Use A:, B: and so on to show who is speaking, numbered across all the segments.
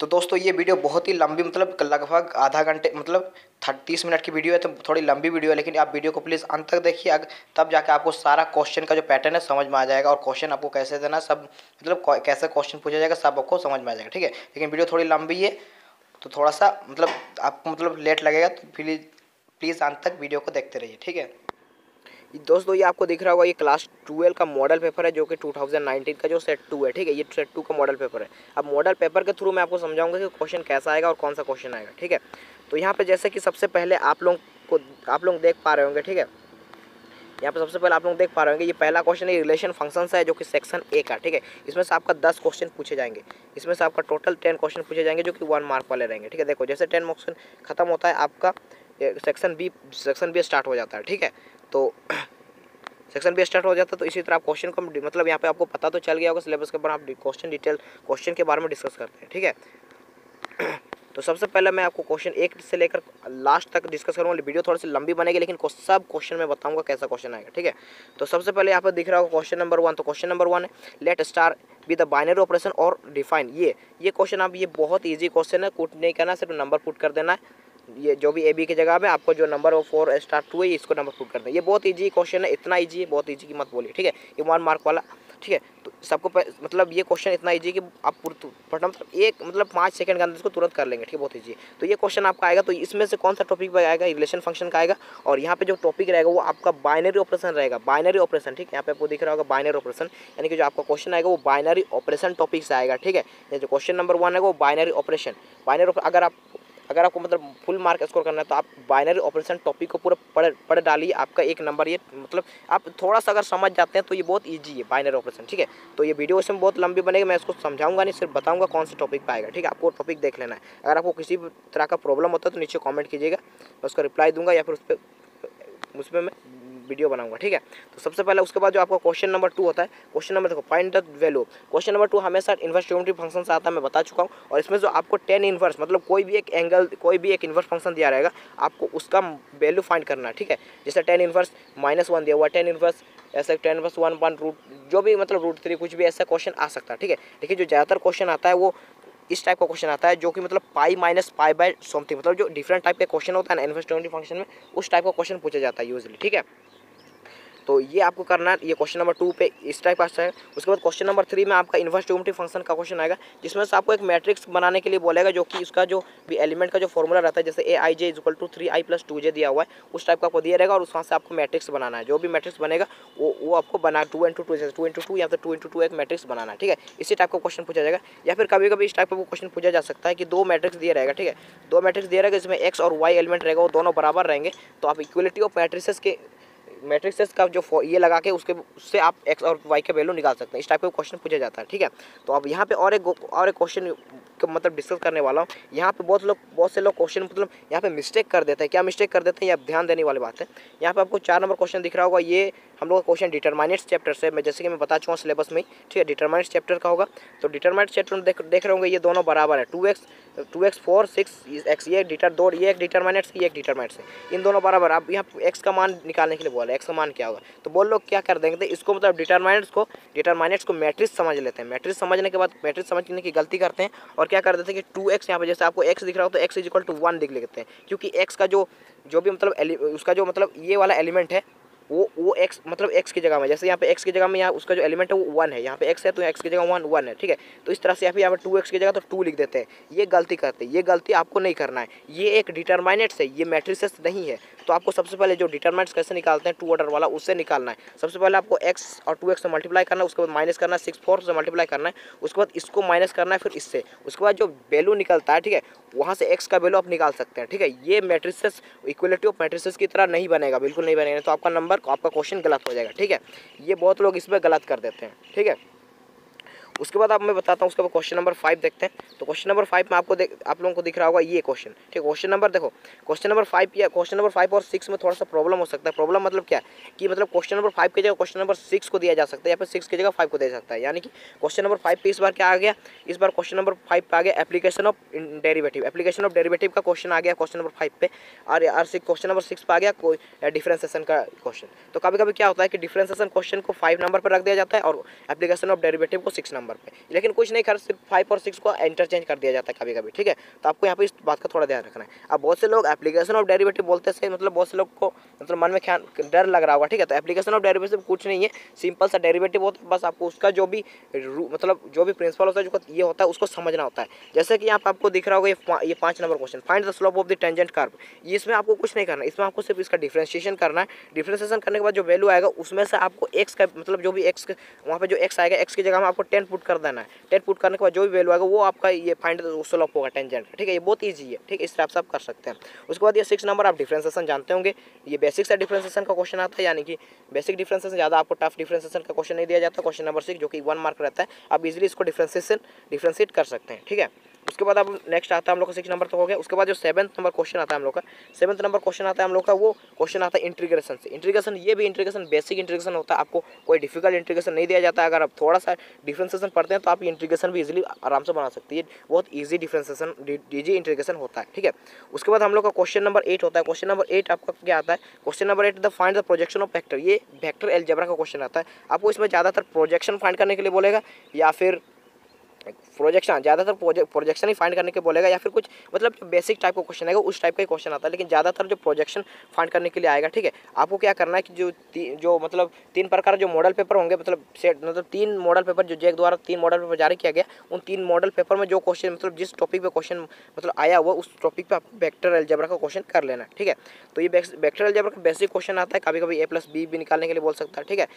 A: तो दोस्तों ये वीडियो बहुत ही लंबी मतलब लगभग आधा घंटे मतलब 30 मिनट की वीडियो है, तो थोड़ी लंबी वीडियो है, लेकिन आप वीडियो को प्लीज़ अंत तक देखिए। तब जाके आपको सारा क्वेश्चन का जो पैटर्न है समझ में आ जाएगा, और क्वेश्चन आपको कैसे देना सब मतलब कैसे क्वेश्चन पूछा जाएगा सब आपको समझ में आ जाएगा, ठीक है। लेकिन वीडियो थोड़ी लंबी है तो थोड़ा सा मतलब आपको मतलब लेट लगेगा, तो प्लीज़ प्लीज़ अंत तक वीडियो को देखते रहिए, ठीक है। दोस्तों ये आपको दिख रहा होगा, ये क्लास 12 का मॉडल पेपर है जो कि 2019 का जो सेट 2 है, ठीक है। ये सेट 2 का मॉडल पेपर है। अब मॉडल पेपर के थ्रू मैं आपको समझाऊंगा कि क्वेश्चन कैसा आएगा और कौन सा क्वेश्चन आएगा, ठीक है। तो यहाँ पे जैसे कि सबसे पहले आप लोग देख पा रहे होंगे, ठीक है। यहाँ पे सबसे पहले आप लोग देख पा रहे होंगे, ये पहला क्वेश्चन है रिलेशन फंक्शंस है जो कि सेक्शन ए का, ठीक है। इसमें से आपका 10 क्वेश्चन पूछे जाएंगे। इसमें से आपका टोटल 10 क्वेश्चन पूछे जाएंगे जो कि 1 मार्क वाले रहेंगे, ठीक है। देखो जैसे 10 क्वेश्चन खत्म होता है आपका सेक्शन बी स्टार्ट हो जाता है, ठीक है। तो सेक्शन बी स्टार्ट हो जाता है, तो इसी तरह आप क्वेश्चन को मतलब यहाँ पे आपको पता तो चल गया होगा सिलेबस के बारे में, आप क्वेश्चन के बारे में डिस्कस करते हैं, ठीक है। तो सबसे पहले मैं आपको क्वेश्चन 1 से लेकर लास्ट तक डिस्कस करूँगा। वीडियो थोड़ी सी लंबी बनेगी, लेकिन सब क्वेश्चन मैं बताऊंगा कैसा क्वेश्चन आएगा, ठीक है। तो सबसे पहले यहाँ पर दिख रहा होगा क्वेश्चन नंबर 1। तो क्वेश्चन नंबर 1 है let star be the binary operation और डिफाइन। ये क्वेश्चन आप, ये बहुत ईजी क्वेश्चन है, कुछ नहीं करना, सिर्फ नंबर पुट कर देना है। ये जो भी ए बी की जगह में आपको जो नंबर 4 स्टार 2 है इसको नंबर पुट कर दें। ये बहुत इजी क्वेश्चन है, इतना इजी है, बहुत इजी की मत बोलिए, ठीक है। ये 1 मार्क वाला, ठीक है। तो सबको मतलब ये क्वेश्चन इतना इजी कि आप मतलब 5 सेकंड के अंदर इसको तुरंत कर लेंगे, ठीक है। बहुत इजी है। तो ये क्वेश्चन आपका आएगा, तो इसमें से कौन सा टॉपिक पर आएगा, रिलेशन फंक्शन का आएगा। और यहाँ पे जो टॉपिक रहेगा वो आपका बाइनरी ऑपरेशन रहेगा, बाइनरी ऑपरेशन, ठीक है। यहाँ पे आपको दिख रहा होगा बाइनरी ऑपरेशन, यानी कि जो आपका क्वेश्चन आएगा वो बाइनरी ऑपरेशन टॉपिक से आएगा, ठीक है। ये जो क्वेश्चन नंबर 1 है वो बाइनरी ऑपरेशन, अगर आपको मतलब फुल मार्क स्कोर करना है तो आप बाइनरी ऑपरेशन टॉपिक को पूरा पढ़ डालिए, आपका 1 नंबर ये मतलब आप थोड़ा सा अगर समझ जाते हैं तो ये बहुत इजी है बाइनरी ऑपरेशन, ठीक है। तो ये वीडियो इसमें बहुत लंबी बनेगी, मैं इसको समझाऊंगा नहीं, सिर्फ बताऊंगा कौन से टॉपिक पे आएगा, ठीक है। आपको टॉपिक देख लेना है। अगर आपको किसी भी तरह का प्रॉब्लम होता है तो नीचे कॉमेंट कीजिएगा, मैं उसका रिप्लाई दूंगा या फिर उस पर मैं वीडियो बनाऊंगा, ठीक है। तो सबसे पहले उसके बाद जो आपका क्वेश्चन नंबर 2 होता है, क्वेश्चन नंबर देखो find the value. Question number 2 हमेशा इन्वर्स ज्योमेट्रिक फंक्शन से आता है, मैं बता चुका हूँ। और इसमें जो आपको टेन इन्वर्स मतलब कोई भी एक एंगल, कोई भी एक इन्वर्स फंक्शन दिया रहेगा, आपको उसका वैल्यू फाइंड करना है, ठीक है। जैसे टेन इन्वर्स -1 दिया हुआ, टेन इन्वर्स ऐसे 10 + 1 रूट जो भी मतलब √3 कुछ भी ऐसा क्वेश्चन आ सकता है, ठीक है। लेकिन जो ज़्यादातर क्वेश्चन आता है वो इस टाइप का क्वेश्चन आता है जो कि मतलब pi minus pi by something, मतलब जो डिफरेंट टाइप के क्वेश्चन होता है ना इन्वर्स ज्योमेट्रिक फंक्शन में, उस टाइप का क्वेश्चन पूछा जाता है यूजली, ठीक है। तो ये आपको करना है, ये क्वेश्चन नंबर 2 पे इस टाइप का है। उसके बाद क्वेश्चन नंबर 3 में आपका इन्वर्स ज्योमेट्रिक फंक्शन का क्वेश्चन आएगा, जिसमें से आपको एक मैट्रिक्स बनाने के लिए बोलेगा, जो कि उसका जो भी एलिमेंट का जो फॉर्मूला रहता है, जैसे aij = 3i + 2j दिया हुआ है, उस टाइप का आपको दिया रहेगा। और उस वहाँ से आपको मैट्रिक्स बनाना है। जो भी मैट्रिक्स बनेगा वो आपको बना 2 × 2 जैसे 2 × 2 या फिर 2 × 2 एक मैट्रिक्स बनाना है, ठीक है। इसी टाइप का क्वेश्चन पूछा जाएगा। या फिर कभी कभी इस टाइप का क्वेश्चन पूछा जा सकता है कि 2 मैट्रिक्स दिया रहेगा, ठीक है। 2 मैट्रिक्स दिया रहेगा, इसमें x और y एलिमेंट रहेगा, वो दोनों बराबर रहेंगे, तो आप इक्वलिटी ऑफ मैट्रिक्सेस का जो ये लगा के उससे आप x और y के वैल्यू निकाल सकते हैं। इस टाइप का क्वेश्चन पूछा जाता है, ठीक है। तो अब यहाँ पे और एक क्वेश्चन मतलब डिस्कस करने वाला हूँ। यहाँ पे बहुत से लोग क्वेश्चन मतलब यहाँ पे मिस्टेक कर देते हैं। क्या मिस्टेक कर देते हैं, ये आप ध्यान देने वाली बात है। यहाँ पे आपको 4 नंबर क्वेश्चन दिख रहा होगा, ये हम लोग का क्वेश्चन डिटरमाइनेट्स चैप्टर से, मैं जैसे कि मैं बता चुका हूँ सिलेबस में, ठीक है। डिटरमाइनेट्स चैप्टर का होगा। तो डिटरमाइनेट्स चैप्टर में देख रहे होंगे, ये दोनों बराबर है, 2x 4 6x, ये एक डिटरमाइनेट्स की, एक डिटरमाइनेट्स है, इन दोनों बराबर। आप यहाँ x का मान निकालने के लिए बोला, x का मान क्या होगा, तो बोल लोग क्या कर देंगे, तो इसको मतलब डिटरमाइनेट्स को मैट्रिक्स समझ लेते हैं। मैट्रिक्स समझने के बाद मैट्रिक्स समझने की गलती करते हैं और क्या कर देते हैं कि 2x, यहाँ पे जैसे आपको x दिख रहा हो तो x = 1 लिख लेते हैं, क्योंकि x का जो भी मतलब उसका जो मतलब ये वाला एलिमेंट है वो x मतलब x की जगह में, जैसे यहाँ पे x की जगह में यहाँ उसका जो एलिमेंट है वो 1 है, यहाँ पे x है तो x की जगह 1 है, ठीक है। तो इस तरह से यहाँ पे 2x की जगह तो 2 लिख देते हैं। ये गलती करते हैं, ये गलती आपको नहीं करना है। ये एक डिटरमाइनेट्स है, ये मैट्रिसेस नहीं है। तो आपको सबसे पहले जो डिटरमाइनेट्स कैसे निकालते हैं 2 ऑर्डर वाला, उससे निकालना है। सबसे पहले आपको x और 2x से मल्टीप्लाई करना है, उसके बाद माइनस करना है, 6 4 से मल्टीप्लाई करना है, उसके बाद इसको माइनस करना है, फिर इससे, उसके बाद जो वैल्यू निकलता है, ठीक है, वहाँ से x का वैल्यू आप निकाल सकते हैं, ठीक है। ये मैट्रिसेस इक्वलिटी ऑफ मैट्रिसेस की तरह नहीं बनेगा, बिल्कुल नहीं बनेगा, तो आपका नंबर आपका क्वेश्चन गलत हो जाएगा, ठीक है। ये बहुत लोग इसमें गलत कर देते हैं, ठीक है। उसके बाद आप मैं बताता हूँ, उसके बाद क्वेश्चन नंबर 5 देखते हैं। तो क्वेश्चन नंबर 5 में आप लोगों को दिख रहा होगा ये क्वेश्चन, ठीक है। क्वेश्चन नंबर देखो, क्वेश्चन नंबर 5 या क्वेश्चन नंबर 5 और 6 में थोड़ा सा प्रॉब्लम हो सकता है। प्रॉब्लम मतलब क्या कि मतलब क्वेश्चन नंबर 5 की जगह क्वेश्चन नंबर 6 को दिया जा सकता है, या फिर 6 की जगह 5 को दिया जा सकता है। यानी कि क्वेश्चन नंबर 5 पे इस बार क्या आ गया, इस बार क्वेश्चन नंबर 5 पे आ गया एप्लीकेशन ऑफ डेरिवेटिव का क्वेश्चन आ गया क्वेश्चन नंबर 5 पे। और क्वेश्चन नंबर 6 पे आ गया कोई डिफरेंशिएशन का क्वेश्चन। तो कभी कभी क्या होता है कि डिफरेंशिएशन क्वेश्चन को 5 नंबर पर रख दिया जाता है और एप्लीकेशन ऑफ डेरिवेटिव को 6 नंबर नंबर पे, लेकिन कुछ नहीं कर, सिर्फ 5 और 6 को इंटरचेंज कर दिया जाता है कभी कभी, ठीक है। तो आपको यहाँ पे इस बात का थोड़ा ध्यान रखना है। अब बहुत से लोग एप्लीकेशन ऑफ डेरिवेटिव बोलते से मतलब बहुत से लोग को मतलब मन में क्या डर लग रहा होगा, ठीक है। तो एप्लीकेशन ऑफ डेरिवेटिव कुछ नहीं है, सिंपल सा डेरिवेटिव होता है, बस आपको उसका जो भी मतलब जो भी प्रिंसिपल होता है, जो ये होता है उसको समझना होता है। जैसे कि यहाँ पे आपको दिख रहा होगा ये 5 number question, find the slope of the tangent curve. ये इसमें आपको कुछ नहीं करना है, इसमें आपको सिर्फ इसका डिफरेंशिएशन करना है। डिफरेंशिएशन करने के बाद जो वैल्यू आएगा उसमें से आपको एक्स का मतलब जो भी एक्स वहाँ पे जो एक्स आएगा, एक्स की जगह में आपको 10 पुट कर देना है। 10 पुट करने के बाद जो भी वैल्यू आएगा वो आपका ये फाइंड द स्लोप होगा टेंजेंट का, ठीक है। ये बहुत ईजी है, ठीक है, इस टाइप से आप कर सकते हैं। उसके बाद ये 6 नंबर आप डिफरेंशिएशन जानते होंगे, ये बेसिक सा डिफरेंशिएशन का क्वेश्चन आता है, यानी कि बेसिक डिफरेंशिएशन, ज़्यादा आपको टफ डिफरेंशिएशन का क्वेश्चन नहीं दिया जाता। क्वेश्चन नंबर 6 जो कि 1 मार्क रहता है, आप इजीली इसको डिफरेंशिएट कर सकते हैं, ठीक है। उसके बाद अब नेक्स्ट आता है हम लोग का 6 नंबर तक हो गया। उसके बाद जो 7th नंबर क्वेश्चन आता है हम लोग का, 7th नंबर क्वेश्चन आता है हम लोग का, वो क्वेश्चन आता है इंटीग्रेशन से। इंटीग्रेशन, ये भी इंटीग्रेशन बेसिक इंटीग्रेशन होता है, आपको कोई डिफिकल्ट इंटीग्रेशन नहीं दिया जाता है। अगर आप थोड़ा सा डिफरेंशिएशन पढ़ते हैं तो आप इंटीग्रेशन भी इजीली आराम से बना सकते हैं, बहुत ईजी डिफरेंशिएशन ईजी इंटीग्रेशन होता है, ठीक है। उसके बाद हम लोग का क्वेश्चन नंबर 8 होता है। क्वेश्चन नंबर 8 आपका क्या आता है, question number 8 the find the projection of vector. ये वेक्टर अलजेब्रा का क्वेश्चन आता है, आपको इसमें ज़्यादातर प्रोजेक्शन फाइंड करने के लिए बोलेगा, या फिर प्रोजेक्शन, ज़्यादातर प्रोजेक्शन ही फाइंड करने के बोलेगा, या फिर कुछ मतलब बेसिक टाइप का क्वेश्चन आएगा उस टाइप का ही क्वेश्चन आता है, लेकिन ज़्यादातर जो प्रोजेक्शन फाइंड करने के लिए आएगा, ठीक है। आपको क्या करना है कि जो मतलब 3 प्रकार जो मॉडल पेपर होंगे, मतलब सेट मतलब 3 मॉडल पेपर जो जैक द्वारा 3 मॉडल पेपर जारी किया गया, उन 3 मॉडल पेपर में जो क्वेश्चन मतलब जिस टॉपिक पे क्वेश्चन मतलब आया हुआ उस टॉपिक पे आपको वेक्टर अलजेब्रा का क्वेश्चन कर लेना है, ठीक है। तो ये वेक्टर अलजेब्रा का बेसिक क्वेश्चन आता है, कभी कभी A+B भी निकालने के लिए बोल सकता है, ठीक है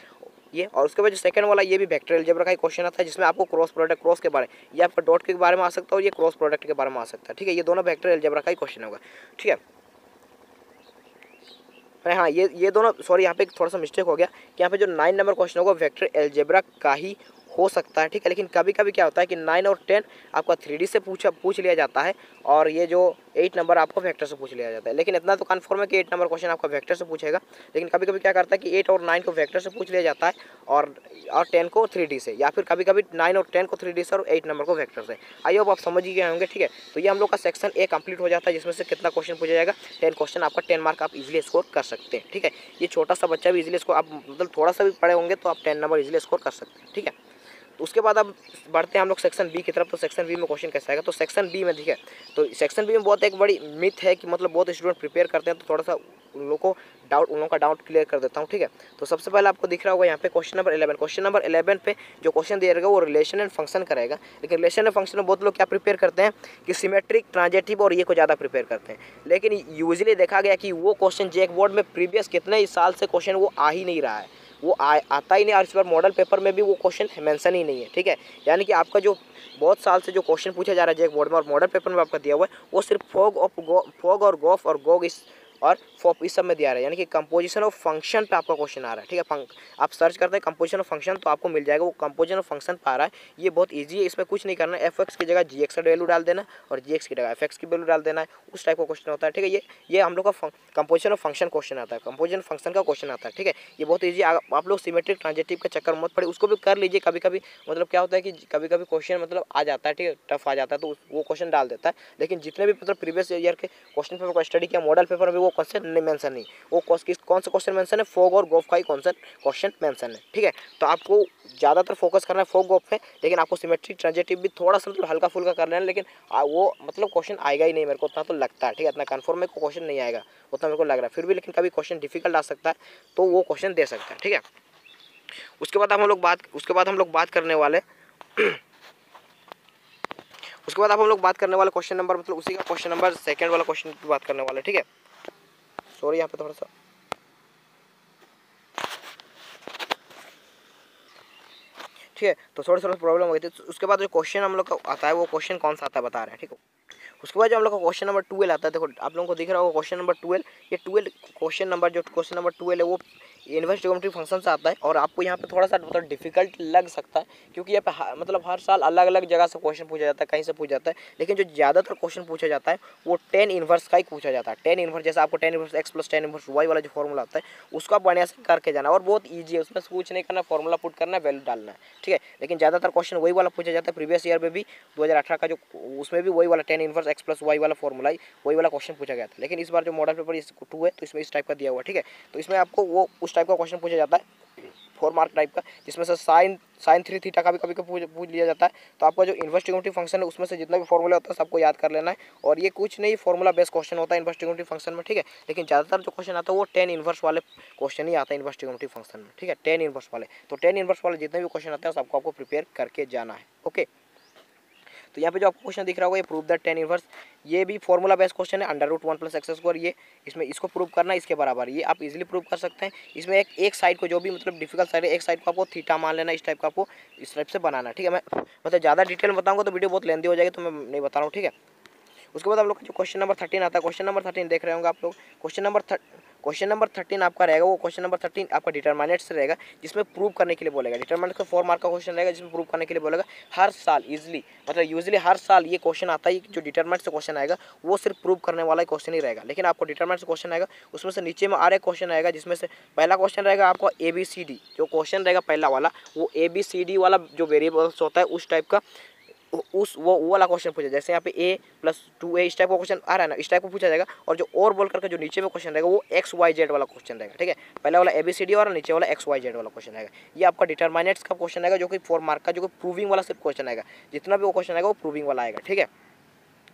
A: ये। और उसके बाद जो सेकंड वाला ये भी वेक्टर अलजेब्रा का ही क्वेश्चन आता है, जिसमें आपको क्रॉस प्रोडक्ट, क्रॉस के बारे, ये आपका डॉट के बारे में आ सकता है और ये क्रॉस प्रोडक्ट के बारे में आ सकता है, ठीक है। ये दोनों वेक्टर अलजेब्रा का ही क्वेश्चन होगा, ठीक है। हाँ, ये दोनों, सॉरी यहाँ पे थोड़ा सा मिस्टेक हो गया कि यहाँ पे जो 9 नंबर क्वेश्चन होगा वेक्टर अलजेब्रा का ही हो सकता है, ठीक है। लेकिन कभी कभी क्या होता है कि 9 और 10 आपका 3D से पूछ लिया जाता है, और ये जो 8 नंबर आपको वेक्टर से पूछ लिया जाता है। लेकिन इतना तो कन्फर्म है कि 8 नंबर क्वेश्चन आपका वेक्टर से पूछेगा, लेकिन कभी कभी क्या करता है कि 8 और 9 को वेक्टर से पूछ लिया जाता है, और 10 को 3D से, या फिर कभी कभी 9 और 10 को 3D से और 8 नंबर को वेक्टर से। आई होप आप समझ ही गए होंगे, ठीक है। तो ये हम लोग का सेक्शन ए कंप्लीट हो जाता है, जिसमें से कितना क्वेश्चन पूछा जाएगा, 10 क्वेश्चन, आपका 10 मार्क आप इजीली स्कोर कर सकते हैं, ठीक है। ये छोटा सा बच्चा भी इजीली इसको आप मतलब थोड़ा सा भी पढ़े होंगे तो आप 10 नंबर इजीली स्कोर कर सकते हैं, ठीक है। तो उसके बाद अब बढ़ते हैं हम लोग सेक्शन बी की तरफ। तो सेक्शन बी में क्वेश्चन कैसा आएगा, तो सेक्शन बी में, ठीक है, तो सेक्शन बी में बहुत एक बड़ी मिथ है कि मतलब बहुत स्टूडेंट प्रिपेयर करते हैं, तो थोड़ा सा उन लोगों का डाउट क्लियर कर देता हूँ, ठीक है। तो सबसे पहले आपको दिख रहा होगा यहाँ पे क्वेश्चन नंबर 11। क्वेश्चन नंबर 11 पे जो क्वेश्चन दिया रहेगा वो रिलेशन एंड फंक्शन करेगा, लेकिन रिलेशन एंड फंक्शन में बहुत लोग क्या प्रिपेयर करते हैं कि सिमेट्रिक, ट्रांजिटिव और ये को ज़्यादा प्रिपेयर करते हैं। लेकिन यूजली देखा गया कि वो क्वेश्चन जैक बोर्ड में प्रीवियस कितने ही साल से क्वेश्चन वो आ ही नहीं रहा है, वो आता ही नहीं, और इस बार मॉडल पेपर में भी वो क्वेश्चन मेंशन ही नहीं है, ठीक है। यानी कि आपका जो बहुत साल से जो क्वेश्चन पूछा जा रहा है जैक बोर्ड में और मॉडल पेपर में आपका दिया हुआ है, वो सिर्फ फॉग और गोफ और गोग और फॉप इस सब में दिया रहा है, यानी कि कंपोजिशन ऑफ फंक्शन पे आपका क्वेश्चन आ रहा है, ठीक है। आप सर्च करते हैं कंपोजिशन ऑफ फंक्शन तो आपको मिल जाएगा, वो कंपोजिशन ऑफ फंक्शन पे आ रहा है। ये बहुत ईजी है, इसमें कुछ नहीं करना है, एफ एक्स की जगह जी एक्स का वैल्यू डाल देना और जी एक्स की जगह एफ एक्स की वैल्यू डाल देना है, उस टाइप का क्वेश्चन होता है, ठीक है। ये हम लोग का कंपोजिशन ऑफ फंक्शन क्वेश्चन आता है, कंपोजिशन फंक्शन का क्वेश्चन आता है, ठीक है। ये बहुत ईजी, आप लोग सिमेट्रिक ट्रांजिटिव का चक्कर मत पड़े, उसको भी कर लीजिए। कभी कभी मतलब क्या होता है कि कभी कभी क्वेश्चन मतलब आ जाता है, ठीक है, टफ आ जाता है, तो वो क्वेश्चन डाल देता है। लेकिन जितने भी मतलब प्रीवियस ईयर के क्वेश्चन पेपर को स्टडी किया मॉडल पेपर में वो क्वेश्चन नहीं मेंशन नहीं, वो कौन सा क्वेश्चन मेंशन है, फॉग और गोफ का ही क्वेश्चन मेंशन है, ठीक है। तो आपको ज़्यादातर फोकस करना है फॉग गोफ पे, लेकिन आपको सिमेट्रिक ट्रांजिटिव भी थोड़ा सा मतलब हल्का फुल्का कर लेना है, लेकिन वो मतलब क्वेश्चन आएगा ही नहीं, मेरे को उतना तो लगता है, ठीक है। इतना कन्फर्म में क्वेश्चन नहीं आएगा उतना मेरे को लग रहा है, फिर भी लेकिन कभी क्वेश्चन डिफिकल्ट आ सकता है तो वो क्वेश्चन दे सकता है, ठीक है। उसके बाद हम लोग बात करने वाले उसके बाद आप हम लोग बात करने वाले क्वेश्चन नंबर मतलब उसी का क्वेश्चन नंबर सेकंड वाला क्वेश्चन की बात करने वाले, ठीक है। सॉरी यहाँ पे थोड़ा सा ठीक है, तो थोड़ी प्रॉब्लम हो गई थी। उसके बाद जो क्वेश्चन हम लोग का आता है वो क्वेश्चन कौन सा आता है बता रहे हैं, ठीक है। उसके बाद जो हम लोग का क्वेश्चन नंबर 12 आता है, देखो आप लोगों को दिख रहा होगा क्वेश्चन नंबर 12। ये 12 क्वेश्चन नंबर 12 है वो इनवर्स ट्रिग्नोमेट्री फंक्शन से आता है, और आपको यहाँ पे थोड़ा सा मतलब डिफिकल्ट लग सकता है, क्योंकि यहाँ पे मतलब हर साल अलग अलग जगह से क्वेश्चन पूछा जाता है, कहीं से पूछा जाता है, लेकिन जो ज़्यादातर क्वेश्चन पूछा जाता है वो tan इनवर्स का ही पूछा जाता है। tan इनवर्स, जैसे आपको tan inverse x + tan inverse y वाला जो फॉर्मूला आता है उसको आप बढ़िया से करके जाना, और बहुत ईजी है, उसमें कुछ नहीं करना, फॉर्मूला पुट करना है, वैल्यू डालना है, ठीक है। लेकिन ज़्यादातर क्वेश्चन वही वाला पूछा जाता है, प्रीवियस ईयर में भी 2018 का जो उसमें भी वही वाला tan इनवर्स x + y वाला फॉर्मूला वही वाला क्वेश्चन पूछा गया था। लेकिन इस बार जो मॉडल पेपर 2 है तो इसमें इस टाइप का दिया हुआ, ठीक है। तो इसमें आपको वो उस टाइप का क्वेश्चन पूछा जाता है, 4 मार्क टाइप का, जिसमें से साइन 3 थीटा का भी कभी कभी पूछ लिया जाता है। तो आपका जो इन्वर्स ट्रिग्नोमेट्रिक फंक्शन है उसमें से जितना भी फॉर्मूला होता है सबको याद कर लेना है, और ये कुछ नहीं फॉर्मूला बेस्ड क्वेश्चन होता है इन्वर्स ट्रिग्नोमेट्रिक फंक्शन में, ठीक है। लेकिन ज़्यादातर जो क्वेश्चन आता है वो टेन इन्वर्स वाले क्वेश्चन ही आता है इन्वर्स ट्रिग्नोमेट्रिक फंक्शन में, ठीक है, टेन इन्वर्स वाले। तो टेन इन्वर्स वाले जितने भी क्वेश्चन आते हैं सबको आपको प्रिपेयर करके जाना है, ओके। तो यहाँ पे जो आपको क्वेश्चन दिख रहा होगा ये प्रूव दैट टेन इनवर्स, ये भी फॉर्मूला बेस्ड क्वेश्चन है, √1 + x², ये इसमें इसको प्रूव करना है इसके बराबर, ये आप इजीली प्रूव कर सकते हैं। इसमें एक साइड को जो भी मतलब डिफिकल्ट साइड है एक साइड को आपको थीटा मान लेना, इस टाइप का आपको इस टाइप से बनाना है, ठीक है। मैं मतलब ज़्यादा डिटेल में बताऊंगा तो वीडियो बहुत लेंदी हो जाएगी, तो मैं नहीं बता रहा हूँ, ठीक है। उसके बाद आप लोग जो क्वेश्चन नंबर 13 आता है, क्वेश्चन नंबर 13 देख रहे होंगे आप लोग। क्वेश्चन नंबर 13 आपका रहेगा, वो क्वेश्चन नंबर 13 आपका डिटरमिनेंट से रहेगा, जिसमें प्रूव करने के लिए बोलेगा। डिटरमिनेंट का 4 मार्क का क्वेश्चन रहेगा, जिसमें प्रूव करने के लिए बोलेगा। हर साल इजीली मतलब यूजुअली हर साल ये क्वेश्चन आता है, जो डिटरमिनेंट से क्वेश्चन आएगा वो सिर्फ प्रूव करने वाला क्वेश्चन ही रहेगा। लेकिन आपको डिटरमिनेंट से क्वेश्चन आएगा, उसमें से नीचे में आ रहा क्वेश्चन आएगा, जिसमें से पहला क्वेश्चन रहेगा आपका ABCD, जो क्वेश्चन रहेगा पहला वाला वो ABCD वाला जो वेरिएबल्स होता है उस टाइप का, उस वो वाला क्वेश्चन पूछा। जैसे यहाँ पे a+2a इस टाइप का क्वेश्चन आ रहा है ना, इस टाइप को पूछा जाएगा। और जो और बोल करके जो नीचे में क्वेश्चन रहेगा वो XYZ वाला क्वेश्चन रहेगा, ठीक है। पहला वाला ABCD और नीचे वाला XYZ वाला क्वेश्चन रहेगा। ये आपका डिटरमिनेंट्स का क्वेश्चन आएगा, जो कि 4 मार्क का, जो कि प्रूविंग वाला सिर्फ क्वेश्चन आएगा। जितना भी वो क्वेश्चन आएगा वो प्रूविंग वाला आएगा, ठीक है।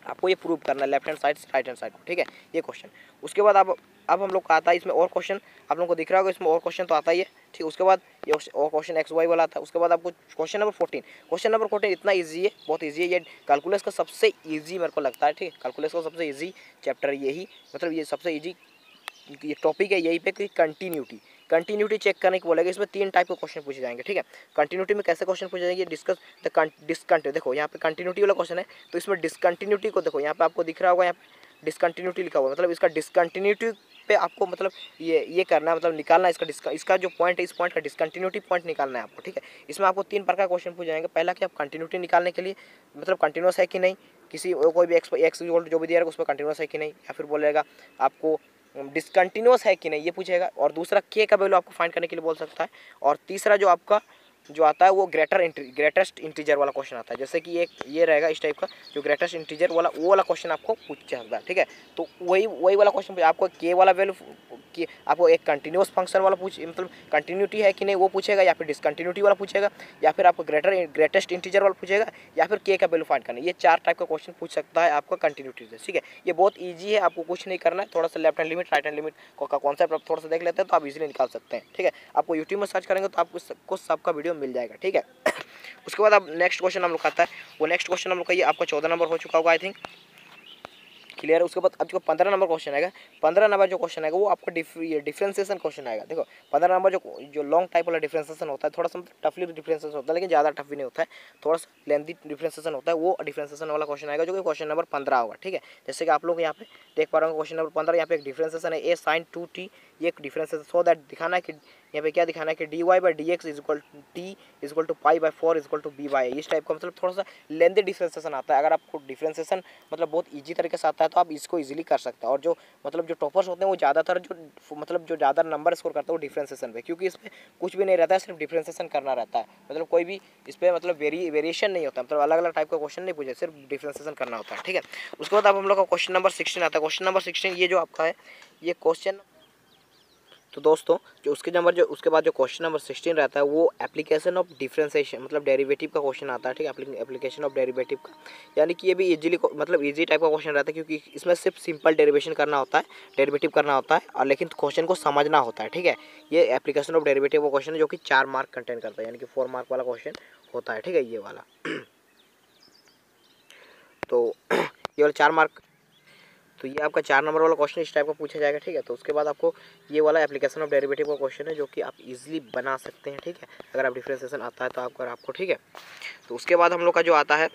A: आपको ये प्रूव करना है लेफ्ट हैंड साइड से राइट हैंड साइड को, ठीक है, ये क्वेश्चन। उसके बाद अब हम लोग का आता है इसमें और क्वेश्चन, आप लोगों को दिख रहा होगा इसमें और क्वेश्चन तो आता ही है, ठीक। उसके बाद ये और क्वेश्चन XY वाला आता है। उसके बाद आपको क्वेश्चन नंबर 14, क्वेश्चन नंबर 14 इतना ईजी है, बहुत ईजी है। ये कैलकुलस का सबसे ईजी मेरे को लगता है, ठीक है। कैलकुलस का सबसे ईजी चैप्टर यही, मतलब ये सबसे ईजी ये टॉपिक है यही पे कि कंटिन्यूटी चेक करने को बोलेगा। इसमें 3 टाइप के क्वेश्चन पूछे जाएंगे, ठीक है। कंटिन्यूटी में कैसे क्वेश्चन पूछे जाएंगे, डिस्कस द डिसकंटिन्यू, देखो यहाँ पे कंटिन्यूटी वाला क्वेश्चन है, तो इसमें डिसकंटिन्यूटी को देखो यहाँ पे आपको दिख रहा होगा, यहाँ पे डिसकंटिन्यूटी लिखा हुआ है, मतलब इसका डिसकंटिन्यूटी पे आपको मतलब ये करना है, मतलब निकालना है इसका जो पॉइंट है, इस पॉइंट का डिसकंटिन्यूटी पॉइंट निकालना है आपको, ठीक है। इसमें आपको 3 प्रकार क्वेश्चन पूछे जाएंगे। पहला कि आप कंटिन्यूटी निकालने के लिए मतलब कंटिन्यूस है कि नहीं, किसी कोई भी एक्स जो भी दिया है उसमें कंटिन्यूस है कि नहीं, या फिर बोलेगा आपको डिसकंटिन्यूस है कि नहीं ये पूछेगा। और दूसरा के का वैल्यू आपको फाइंड करने के लिए बोल सकता है। और तीसरा जो आपका जो आता है वो ग्रेटेस्ट इंटीजर वाला क्वेश्चन आता है। जैसे कि एक ये रहेगा इस टाइप का, जो ग्रेटेस्ट इंटीजर वाला वो वाला क्वेश्चन आपको पूछ सकता है, ठीक है। तो वही वाला क्वेश्चन आपको के वाला वैल्यू कि आपको एक कंटिन्यूस फंक्शन वाला मतलब कंटिन्यूटी है कि नहीं वो पूछेगा, या फिर डिसकंटिन्यूटी वाला पूछेगा, या फिर आपको ग्रेटेस्ट इंटीजर वाला पूछेगा, या फिर के का वैल्यू फाइंड करना। ये 4 टाइप का क्वेश्चन पूछ सकता है आपका कंटिन्यूटी से, ठीक है। ये बहुत ईजी है, आपको कुछ नहीं करना है, थोड़ा सा left hand limit right hand limit का कॉन्सेप्ट आप थोड़ा सा देख लेते हैं तो आप इजीली निकाल सकते हैं, ठीक है। आपको यूट्यूब में सर्च करेंगे तो आपको सबका वीडियो मिल जाएगा, ठीक है। उसके बाद अब नेक्स्ट क्वेश्चन हम लोग आता है, वो नेक्स्ट क्वेश्चन हम लोग का ये आपका 14 नंबर हो चुका होगा आई थिंक, क्लियर है। उसके बाद अब जो 15 नंबर क्वेश्चन आएगा, 15 नंबर जो क्वेश्चन आएगा वो आपका डिफरेंशिएशन क्वेश्चन आएगा। देखो 15 नंबर जो लॉन्ग टाइप वाला डिफरेंशिएशन होता है, थोड़ा सा टफली डिफरेंशिएशन होता है, लेकिन ज़्यादा टफ भी नहीं होता है, थोड़ा सा लेंथी डिफरेंशिएशन होता है। वो डिफरेंशिएशन वाला क्वेश्चन आएगा, जो कि क्वेश्चन नंबर 15 होगा, ठीक है। जैसे कि आप लोग यहाँ पे देख पा रहे हो क्वेश्चन नंबर 15, यहाँ पे एक डिफरेंशिएशन है a sin 2t, ये एक डिफरेंशिएशन, सो दैट दिखाना है कि यहाँ पे क्या दिखाना है कि dy/dx = π/4 = b/a, इस टाइप का मतलब थोड़ा सा लेंथी डिफरेंशिएशन आता है। अगर आपको डिफरेंशिएशन मतलब बहुत ईजी तरीके से आता है तो आप इसको ईजिली कर सकते हैं। और जो मतलब जो टॉपर्स होते हैं वो ज़्यादातर जो ज़्यादा नंबर स्कोर करते हैं वो डिफरेंशिएशन पे, क्योंकि इसमें कुछ भी नहीं रहता है, सिर्फ डिफरेंशिएशन करना रहता है। मतलब कोई भी इस पर मतलब वेरिएशन नहीं होता, मतलब अलग अलग टाइप का क्वेश्चन नहीं पूछे, सिर्फ डिफरेंशिएशन करना होता है, ठीक है। उसके बाद अब हम लोग का क्वेश्चन नंबर 16 आता है। क्वेश्चन नंबर 16 ये जो आपका है ये क्वेश्चन, तो दोस्तों जो उसके बाद जो क्वेश्चन नंबर 16 रहता है वो एप्लीकेशन ऑफ डिफरेंशिएशन मतलब डेरिवेटिव का क्वेश्चन आता है, ठीक है। एप्लीकेशन ऑफ डेरिवेटिव का, यानी कि ये भी इजीली मतलब इजी टाइप का क्वेश्चन रहता है, क्योंकि इसमें सिर्फ सिंपल डेरिवेशन करना होता है, डेरिवेटिव करना होता है, और लेकिन क्वेश्चन को समझना होता है, ठीक है। ये एप्लीकेशन ऑफ डेरिवेटिव का क्वेश्चन है, जो कि 4 मार्क कंटेन करता है, यानी कि 4 मार्क वाला क्वेश्चन होता है, ठीक है, ये वाला। तो ये वाला 4 मार्क, तो ये आपका 4 नंबर वाला क्वेश्चन इस टाइप का पूछा जाएगा, ठीक है। तो उसके बाद आपको ये वाला एप्लीकेशन ऑफ डेरिवेटिव का क्वेश्चन है, जो कि आप इजीली बना सकते हैं, ठीक है, अगर आप डिफरेंशिएशन आता है तो आपको, ठीक है। तो उसके बाद हम लोग का जो आता है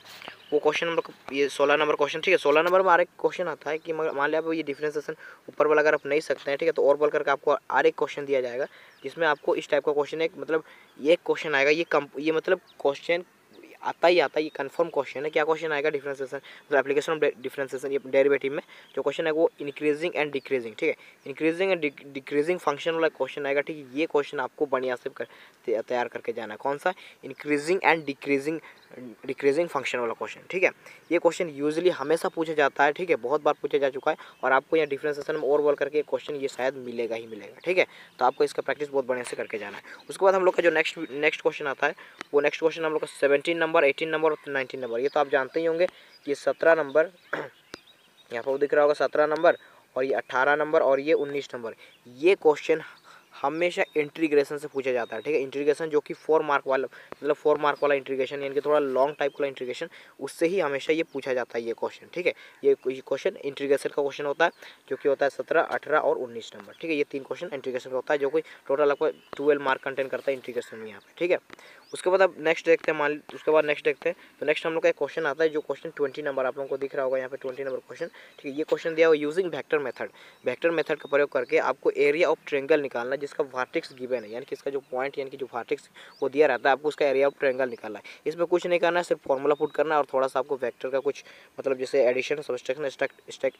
A: वो क्वेश्चन नंबर ये 16 नंबर क्वेश्चन, ठीक है। 16 नंबर में आर एक क्वेश्चन आता है कि मान लिया आप ये डिफरेंशिएशन ऊपर वाला अगर आप नहीं सकते हैं, ठीक है, तो और बोल करके आपको आर एक क्वेश्चन दिया जाएगा, जिसमें आपको इस टाइप का क्वेश्चन एक मतलब ये क्वेश्चन आएगा, ये मतलब क्वेश्चन आता ही ये कंफर्म क्वेश्चन है। क्या क्वेश्चन आएगा, डिफरेंशिएशन मतलब एप्लीकेशन ऑफ डिफरेंशिएशन, ये डेरिवेटिव में जो क्वेश्चन है वो इंक्रीजिंग एंड डिक्रीजिंग, ठीक है, इंक्रीजिंग एंड डिक्रीजिंग फंक्शन वाला क्वेश्चन आएगा, ठीक है। ये क्वेश्चन आपको बढ़िया से तैयार करके जाना है। कौन सा, increasing and decreasing decreasing function वाला क्वेश्चन, ठीक है। ये क्वेश्चन यूजुअली हमेशा पूछा जाता है, ठीक है, बहुत बार पूछा जा चुका है और आपको यहाँ डिफरेंशिएशन में और बोल करके क्वेश्चन ये शायद मिलेगा ही मिलेगा, ठीक है। तो आपको इसका प्रैक्टिस बहुत बढ़िया से करके जाना है। उसके बाद हम लोग का जो नेक्स्ट क्वेश्चन आता है वो नेक्स्ट क्वेश्चन हम लोग का 17 नंबर, 18 नंबर और 19 नंबर। ये तो आप जानते ही होंगे, ये 17 नंबर यहाँ पर दिख रहा होगा 17 नंबर, और ये 18 नंबर और ये 19 नंबर। ये क्वेश्चन हमेशा इंटीग्रेशन से पूछा जाता है, ठीक है। इंटीग्रेशन जो कि 4 मार्क वाला, मतलब 4 मार्क वाला इंटीग्रेशन, यानी कि थोड़ा लॉन्ग टाइप वाला इंटीग्रेशन, उससे ही हमेशा ये पूछा जाता है ये क्वेश्चन, ठीक है। ये क्वेश्चन इंटीग्रेशन का क्वेश्चन होता है जो कि होता है 17, 18 और 19 नंबर, ठीक है। ये 3 क्वेश्चन इंटीग्रेशन का होता है जो कि टोटल आपको 12 मार्क कंटेन करता है इंटीग्रेशन में यहाँ पे, ठीक है। उसके बाद अब नेक्स्ट देखते हैं, उसके बाद नेक्स्ट देखते हैं। तो नेक्स्ट हम लोग का एक क्वेश्चन आता है जो क्वेश्चन 20 नंबर आप लोगों को दिख रहा होगा यहाँ पे 20 नंबर क्वेश्चन, ठीक है। ये क्वेश्चन दिया हुआ using vector method. Vector method का प्रयोग करके आपको एरिया ऑफ ट्रायंगल निकालना है जिसका वर्टेक्स गिवन है, यानी कि इसका जो पॉइंट यानी कि जो वर्टेक्स वो दिया रहता है, आपको उसका एरिया ऑफ ट्रायंगल निकालना है। इसमें कुछ नहीं करना है, सिर्फ फॉर्मूला पुट करना है और थोड़ा सा आपको वेक्टर का कुछ मतलब जैसे एडिशन, सब्सट्रैक्शन, स्टैक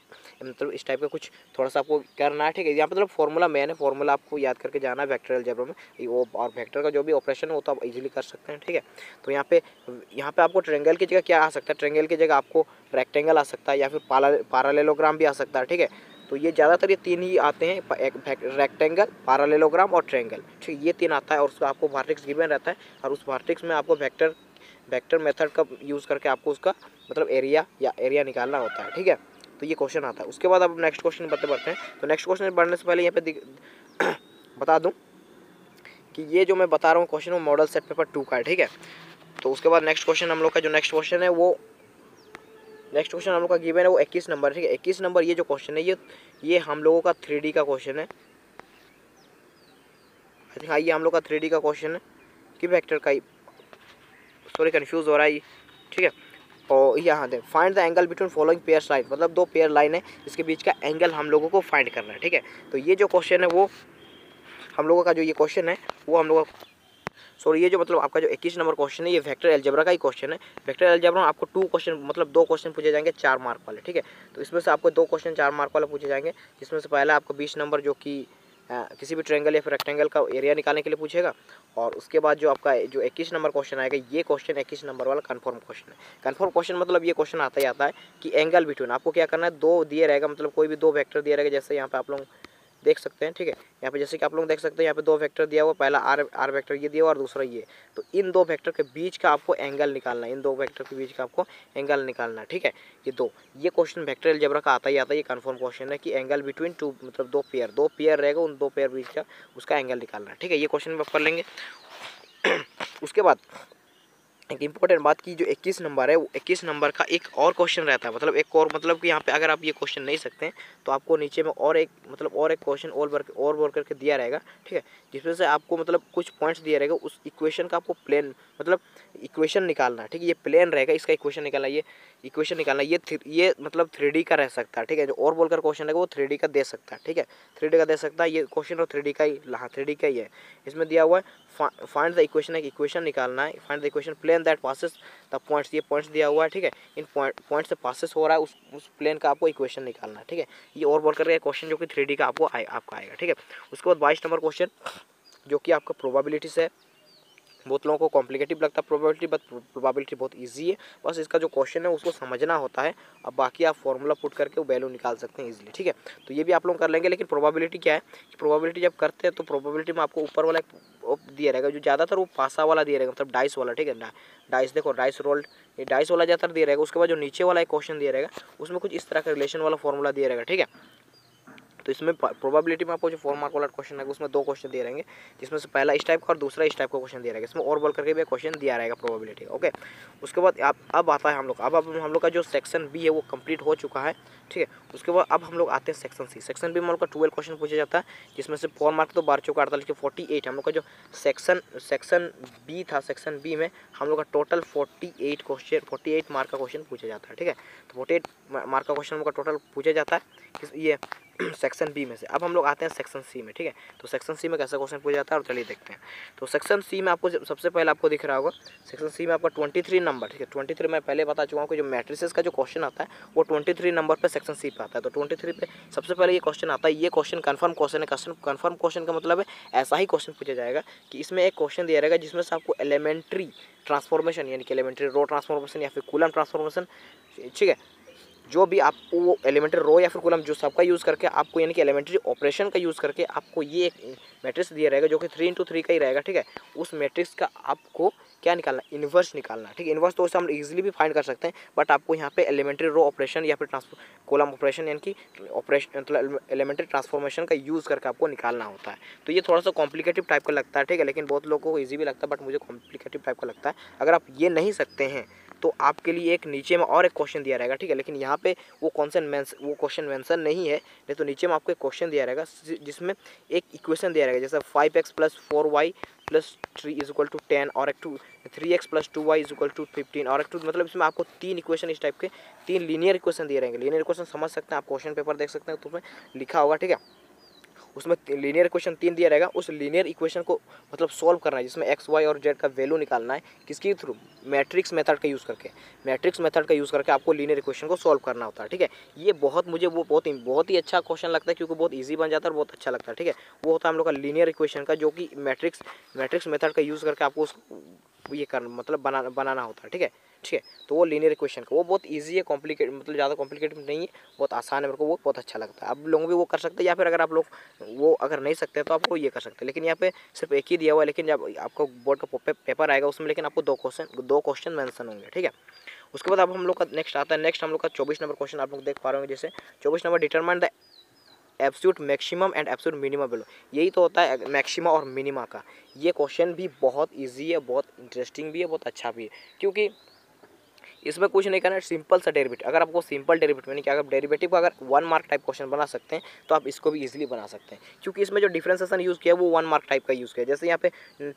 A: मतलब इस टाइप का कुछ थोड़ा सा आपको करना है, ठीक है। यहाँ पर मतलब फॉर्मूला मेन है, फॉर्मूला आपको याद करके जाना है वेक्टर अलजेब्रा में। वो और वेक्टर का जो भी ऑपरेशन है वो तो आप इजीली कर सकते हैं, ठीक है। तो यहाँ पे आपको ट्रायंगल की जगह क्या आ सकता है, ट्रायंगल की जगह आपको रेक्टेंगल आ सकता है या फिर पैरेललोग्राम भी आ सकता है, ठीक है। तो ये ज़्यादातर ये 3 ही आते हैं, रेक्टेंगल, पैरेललोग्राम और ट्रायंगल, ठीक है। ये 3 आता है और उसका आपको वर्टेक्स गिवन रहता है और उस वर्टेक्स में आपको वेक्टर मेथड का यूज़ करके आपको उसका मतलब एरिया निकालना होता है, ठीक है। तो ये क्वेश्चन आता है। उसके बाद अब नेक्स्ट क्वेश्चन बढ़ते हैं। तो नेक्स्ट क्वेश्चन बढ़ने से पहले यहाँ पे बता दूँ कि ये जो मैं बता रहा हूँ क्वेश्चन वो मॉडल सेट पेपर 2 का है, ठीक है। तो उसके बाद नेक्स्ट क्वेश्चन हम लोग का जो नेक्स्ट क्वेश्चन है वो नेक्स्ट क्वेश्चन हम लोग का गिवन है वो 21 नंबर, ठीक है। 21 नंबर ये जो क्वेश्चन है ये हम लोगों का 3D का क्वेश्चन है। हाँ, ये हम लोग का 3D का क्वेश्चन है कि वेक्टर का, सॉरी कंफ्यूज हो रहा है, ठीक है। और यहाँ they find the angle between following pair line, मतलब 2 पेयर लाइन है इसके बीच का एंगल हम लोगों को फाइंड करना है, ठीक है। तो ये जो क्वेश्चन है वो हम लोगों का जो ये क्वेश्चन है वो हम लोगों का ये जो मतलब आपका जो 21 नंबर क्वेश्चन है ये वेक्टर अलजेब्रा का ही क्वेश्चन है। वेक्टर अलजेब्रा में आपको 2 क्वेश्चन मतलब 2 क्वेश्चन पूछे जाएंगे 4 मार्क वाले, ठीक है। तो इसमें से आपको 2 क्वेश्चन 4 मार्क वाले पूछे जाएंगे, जिसमें से पहला आपको 20 नंबर जो कि किसी भी ट्रायंगल या फिर रेक्टेंगल का एरिया निकालने के लिए पूछेगा। और उसके बाद जो आपका जो 21 नंबर क्वेश्चन आएगा ये क्वेश्चन 21 नंबर वाला कन्फर्म क्वेश्चन है। कन्फर्म क्वेश्चन मतलब ये क्वेश्चन आता ही आता है कि एंगल बिटवीन आपको क्या करना है, 2 दिए रहेगा, मतलब कोई भी 2 वेक्टर दिया रहेगा, जैसे यहाँ पे आप लोग देख सकते हैं, ठीक है। यहाँ पे जैसे कि आप लोग देख सकते हैं यहाँ पे 2 वेक्टर दिया हुआ, पहला आर वेक्टर ये दिया हुआ और दूसरा ये। तो इन 2 वेक्टर के बीच का आपको एंगल निकालना है, इन 2 वेक्टर के बीच का आपको एंगल निकालना है, ठीक है। ये क्वेश्चन वेक्टर अलजेब्रा का आता ही आता है, ये कंफर्म क्वेश्चन है कि एंगल बिटवीन 2 मतलब 2 पेयर रहेगा, उन 2 पेयर बीच का उसका एंगल निकालना है, ठीक है। ये क्वेश्चन आप कर लेंगे। उसके बाद एक इंपॉर्टेंट बात की जो 21 नंबर है वो 21 नंबर का एक और क्वेश्चन रहता है, मतलब एक और मतलब कि यहाँ पे अगर आप ये क्वेश्चन नहीं सकते हैं तो आपको नीचे में और एक क्वेश्चन और बोल करके दिया रहेगा, ठीक है। जिसमें से आपको मतलब कुछ पॉइंट्स दिया रहेगा, उस इक्वेशन का आपको प्लेन मतलब इक्वेशन निकालना है, ठीक है। ये प्लेन रहेगा, इसका इक्वेशन निकालना, ये मतलब 3D का रह सकता है, ठीक है। जो और बोलकर क्वेश्चन है वो 3D का दे सकता है, ठीक है। 3D का दे सकता है ये क्वेश्चन और 3D का ही, हाँ 3D का ही है। इसमें दिया हुआ है फाइंड द इक्वेशन, एक इक्वेशन निकालना है, find the equation plane that passes the points, ये पॉइंट्स दिया हुआ है, ठीक है। इन पॉइंट से पासेस हो रहा है उस प्लेन का आपको इक्वेशन निकालना है, ठीक है। ये और बोल करके क्वेश्चन जो कि 3D का आपका आएगा, ठीक है। उसके बाद 22 नंबर क्वेश्चन जो कि आपका प्रोबेबिलिटी से बहुत लोगों को कॉम्प्लिकेटिव लगता है प्रोबेबिलिटी, बट प्रोबेबिलिटी बहुत इजी है, बस इसका जो क्वेश्चन है उसको समझना होता है। अब बाकी आप फॉर्मूला पुट करके वो वैल्यू निकाल सकते हैं इजीली, ठीक है। तो ये भी आप लोग कर लेंगे। लेकिन प्रोबेबिलिटी क्या है कि प्रोबेबिलिटी जब करते हैं तो प्रोबेबिलिटी में आपको ऊपर वाला दिया रहेगा, जो ज़्यादातर वो पासा वाला दिया रहेगा, मतलब डाइस वाला, ठीक है। डाइस देखो, डाइस रोल्ड, ये डाइस वाला ज़्यादातर दिया रहेगा। उसके बाद जो नीचे वाला एक क्वेश्चन दिया रहेगा उसमें कुछ इस तरह का रिलेशन वाला फॉर्मूला दिया रहेगा, ठीक है। तो इसमें प्रोबेबिलिटी में आपको जो 4 मार्क वाला क्वेश्चन है उसमें 2 क्वेश्चन दिए रहेंगे, जिसमें से पहला इस टाइप का और दूसरा इस टाइप का क्वेश्चन दिया रहेगा। इसमें और बोल करके भी क्वेश्चन दिया रहेगा प्रोबेबिलिटी, ओके। उसके बाद अब आता है हम लोग का जो सेक्शन बी है वो कंप्लीट हो चुका है, ठीक है। उसके बाद अब हम लोग आते हैं सेक्शन सी। सेक्शन बी में हम लोग का 12 क्वेश्चन पूछा जाता है, जिसमें से 4 मार्क तो 12 चौका 48 के 48 हम लोग का जो सेक्शन बी था। सेक्शन बी में हम लोग का टोटल 48 मार्क का क्वेश्चन पूछा जाता है, ठीक है। तो 48 मार्क का क्वेश्चन हम लोग का टोटल पूछा जाता है। ये सेक्शन बी में से। अब हम लोग आते हैं सेक्शन सी में, ठीक है। तो सेक्शन सी में कैसा क्वेश्चन पूछा जाता है और चलिए देखते हैं। तो सेक्शन सी में आपको सबसे पहले आपको दिख रहा होगा, सेक्शन सी में आपका 23 नंबर, ठीक है। 23 मैं पहले बता चुका हूँ कि जो मैट्रिसेस का जो क्वेश्चन आता है वो 23 नंबर पर सेक्शन सी पे आता है। तो 23 पे सबसे पहले ये क्वेश्चन आता है। ये क्वेश्चन कन्फर्म क्वेश्चन है। कन्फर्म क्वेश्चन का मतलब है ऐसा ही क्वेश्चन पूछा जाएगा कि इसमें एक क्वेश्चन दिया रहेगा जिसमें से आपको एलिमेंट्री ट्रांसफॉर्मेशन यानी कि एलिमेंट्री रो ट्रांसफॉर्मेशन या फिर कूलम ट्रांसफॉर्मेशन, ठीक है, जो भी आपको वो एलिमेंट्री रो या फिर कॉलम जो सबका यूज़ करके आपको यानी कि एलिमेंट्री ऑपरेशन का यूज़ करके आपको ये एक मैट्रिक्स दिया रहेगा जो कि 3x3 का ही रहेगा, ठीक है। उस मैट्रिक्स का आपको क्या निकालना, इन्वर्स निकालना, ठीक है। इन्वर्स तो उसे हम इजीली भी फाइंड कर सकते हैं, बट आपको यहाँ पे एलिमेंट्री रो ऑपरेशन या फिर कॉलम ऑपरेशन यानी कि ऑपरेशन मतलब एलिमेंट्री ट्रांसफॉर्मेशन का यूज़ करके आपको निकालना होता है। तो ये थोड़ा सा कॉम्प्लिकेटिव टाइप का लगता है, ठीक है, लेकिन बहुत लोगों को ईजी भी लगता है, बट मुझे कॉम्प्लिकेटिव टाइप का लगता है। अगर आप ये नहीं सकते हैं तो आपके लिए एक नीचे में और एक क्वेश्चन दिया रहेगा, ठीक है, लेकिन यहाँ पे वो क्वेश्चन मेंशन नहीं है। नहीं तो नीचे में आपको एक क्वेश्चन दिया रहेगा जिसमें एक इक्वेशन दिया रहेगा जैसे 5x + 4y + 3 = 10 और एक 3x + 2y = 15 और एक मतलब इसमें आपको 3 इक्वेशन इस टाइप के 3 लीनियर इक्वेशन दिए रहेंगे। लीनियर इक्वेशन समझ सकते हैं आप, क्वेश्चन पेपर देख सकते हैं तो उसमें लिखा होगा, ठीक है। उसमें लीनियर इक्वेशन 3 दिया रहेगा। उस लीनियर इक्वेशन को मतलब सॉल्व करना है जिसमें x y और z का वैल्यू निकालना है किसके थ्रू, मैट्रिक्स मेथड का यूज़ करके। मैट्रिक्स मेथड का यूज़ करके आपको लीनियर इक्वेशन को सॉल्व करना होता है, ठीक है। ये मुझे वो बहुत ही अच्छा क्वेश्चन लगता है क्योंकि बहुत ईजी बन जाता है और बहुत अच्छा लगता है, ठीक है। वो होता है हम लोग का लीनियर इक्वेशन का जो कि मैट्रिक्स मेथड का यूज़ करके आपको ये करना मतलब बनाना होता है, ठीक है। ठीक है, तो वो लीनियर इक्वेशन का वो बहुत इजी है, कॉम्प्लिकेट मतलब ज़्यादा कॉम्प्लिकेटेड नहीं है, बहुत आसान है। मेरे को वो बहुत अच्छा लगता है। आप लोग भी वो कर सकते हैं या फिर अगर आप लोग वो अगर नहीं सकते तो आपको ये कर सकते हैं। लेकिन यहाँ पे सिर्फ एक ही दिया हुआ है, लेकिन जब आपको बोर्ड का पेपर आएगा उसमें लेकिन आपको दो क्वेश्चन मेंशन होंगे, ठीक है। उसके बाद अब हम लोग का नेक्स्ट आता है। नेक्स्ट हम लोग का 24 नंबर क्वेश्चन आप लोग देख पा रहे होंगे। जैसे 24 number, determine the absolute maximum and absolute minimum value. यही तो होता है मैक्सिमा और मिनिमा का। ये क्वेश्चन भी बहुत ईजी है, बहुत इंटरेस्टिंग भी है, बहुत अच्छा भी है, क्योंकि इसमें कुछ नहीं करना है, सिंपल सा डेरिवेटिव। अगर आपको सिंपल डेरिवेटिव यानी कि अगर डेरिवेटिव का अगर 1 मार्क टाइप क्वेश्चन बना सकते हैं तो आप इसको भी इजीली बना सकते हैं, क्योंकि इसमें जो डिफरेंशिएशन यूज़ किया है वो 1 मार्क टाइप का यूज़ किया है। जैसे यहाँ पे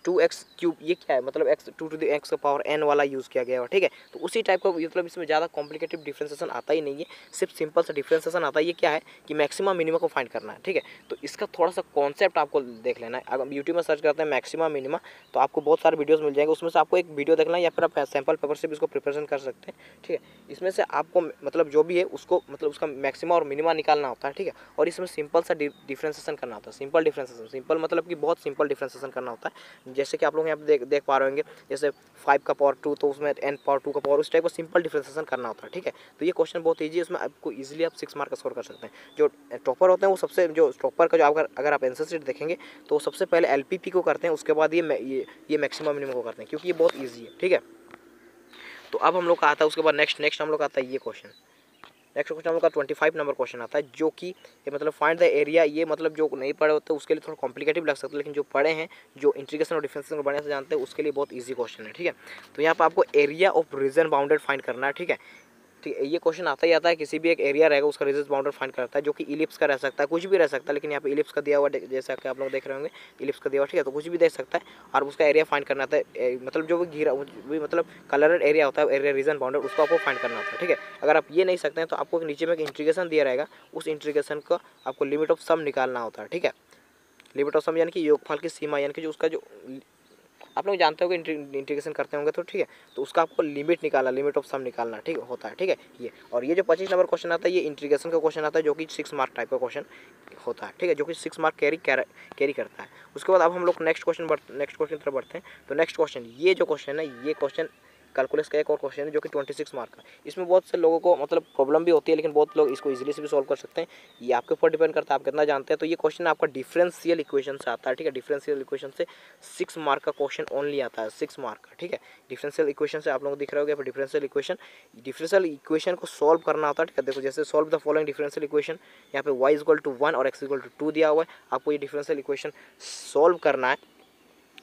A: 2x³ ये क्या है, मतलब x 2⁴n वाला यूज़ किया गया है, ठीक है। तो उसी टाइप का मतलब इसमें ज़्यादा कॉम्प्लिकेटिव डिफरेंशिएशन आता ही नहीं है, सिर्फ सिंपल सा डिफरेंशिएशन आता है। ये क्या है कि मैक्सिमम मिनिमम को फाइंड करना है, ठीक है। तो इसका थोड़ा सा कॉन्सेप्ट आपको देख लेना है। अगर यूट्यूब में सर्च करते हैं मैक्सिमम मिनिमम तो आपको बहुत सारे वीडियोज़ मिल जाएंगे, उसमें से आपको एक वीडियो देखना है या फिर आप सैम्पल पेपर से भी इसको प्रिपरेशन कर सकते हैं, ठीक है। इसमें से आपको मतलब जो भी है उसको मतलब उसका मैक्सिमा और मिनिमा निकालना होता है, ठीक है। और इसमें सिंपल सा डिफरेंशिएशन करना होता है, सिंपल डिफरेंशिएशन। सिंपल मतलब कि बहुत सिंपल डिफरेंशिएशन करना होता है। जैसे कि आप लोग यहाँ पे देख पा रहे होंगे, जैसे 5 का पावर 2 तो उसमें n पावर 2 का पावर, उस टाइप का सिंपल डिफरेंशिएशन करना होता है, ठीक है। तो ये क्वेश्चन बहुत ईजी है, उसमें आपको ईजिली आप 6 मार्क स्कोर कर सकते हैं। जो टॉपर होते हैं वो सबसे जो टॉपर का जो अगर आप आंसर शीट देखेंगे तो सबसे पहले LPP को करते हैं, उसके बाद ये मैक्सिमम मिनिमम को करते हैं, क्योंकि ये बहुत ईजी है, ठीक है। तो अब हम लोग का आता है उसके बाद नेक्स्ट हम लोग का आता है ये क्वेश्चन। नेक्स्ट क्वेश्चन हम लोग का 25 नंबर क्वेश्चन आता है, जो कि ये मतलब फाइंड द एरिया। ये मतलब जो नहीं पढ़े होते उसके लिए थोड़ा कॉम्प्लिकेटिव लग सकता है, लेकिन जो पढ़े हैं, जो इंटीग्रेशन और डिफरेंशिएशन को बढ़िया से जानते हैं, उसके लिए बहुत ईजी क्वेश्चन है, ठीक है। तो यहाँ पर आपको area of reason bounded find करना है, ठीक है। ठीक है, ये क्वेश्चन आता ही आता है। किसी भी एक एरिया रहेगा उसका रीजन बाउंडर फाइंड करता है, जो कि इलिप्स का रह सकता है, कुछ भी रह सकता है, लेकिन यहाँ पे इलिप्स का दिया हुआ जैसा कि आप लोग देख रहे होंगे, इलिप्स का दिया हुआ, ठीक है। तो कुछ भी दे सकता है और उसका एरिया फाइंड करना था, मतलब जो भी घिरा भी मतलब कलर्ड एरिया होता है, एरिया रीजन बाउंडर, उसको आपको फाइंड करना होता है, ठीक है। अगर आप ये नहीं सकते हैं तो आपको नीचे में एक इंटीग्रेशन दिया रहेगा, उस इंटीग्रेशन का आपको लिमिट ऑफ सम निकालना होता है, ठीक है। लिमिट ऑफ सम यानी कि योगफल की सीमा, यानी कि जो उसका जो आप लोग जानते हो कि इंटीग्रेशन करते होंगे तो, ठीक है। तो उसका आपको लिमिट निकालना, लिमिट ऑफ सम निकालना, ठीक होता है, ठीक है। ये और ये जो 25 नंबर क्वेश्चन आता है ये इंटीग्रेशन का क्वेश्चन आता है, जो कि 6 मार्क टाइप का क्वेश्चन होता है, ठीक है, जो कि 6 मार्क कैरी करता है। उसके बाद अब हम लोग नेक्स्ट क्वेश्चन की तरफ बढ़ते हैं। तो नेक्स्ट क्वेश्चन, ये जो क्वेश्चन है, ये क्वेश्चन कैलकुलस का एक और क्वेश्चन है जो कि 26 मार्क का। इसमें बहुत से लोगों को मतलब प्रॉब्लम भी होती है, लेकिन बहुत लोग इसको इजीली से भी सॉल्व कर सकते हैं। ये आपके ऊपर डिपेंड करता है आप कितना जानते हैं। तो ये क्वेश्चन आपका डिफरेंशियल इक्वेशन से आता है, ठीक है। डिफरेंशियल इक्वेशन से 6 मार्क का क्वेश्चन ओनली आता है, 6 मार्क का, ठीक है। डिफरेंशियल इक्वेशन से आप लोगों को दिख रहा होगा डिफरेंशियल इक्वेशन को सॉल्व करना होता है, ठीक है। देखो जैसे solve the following differential equation, यहाँ पे y = 1 और x = 2 दिया हुआ है। आपको ये डिफरेंशियल इक्वेशन सॉल्व करना है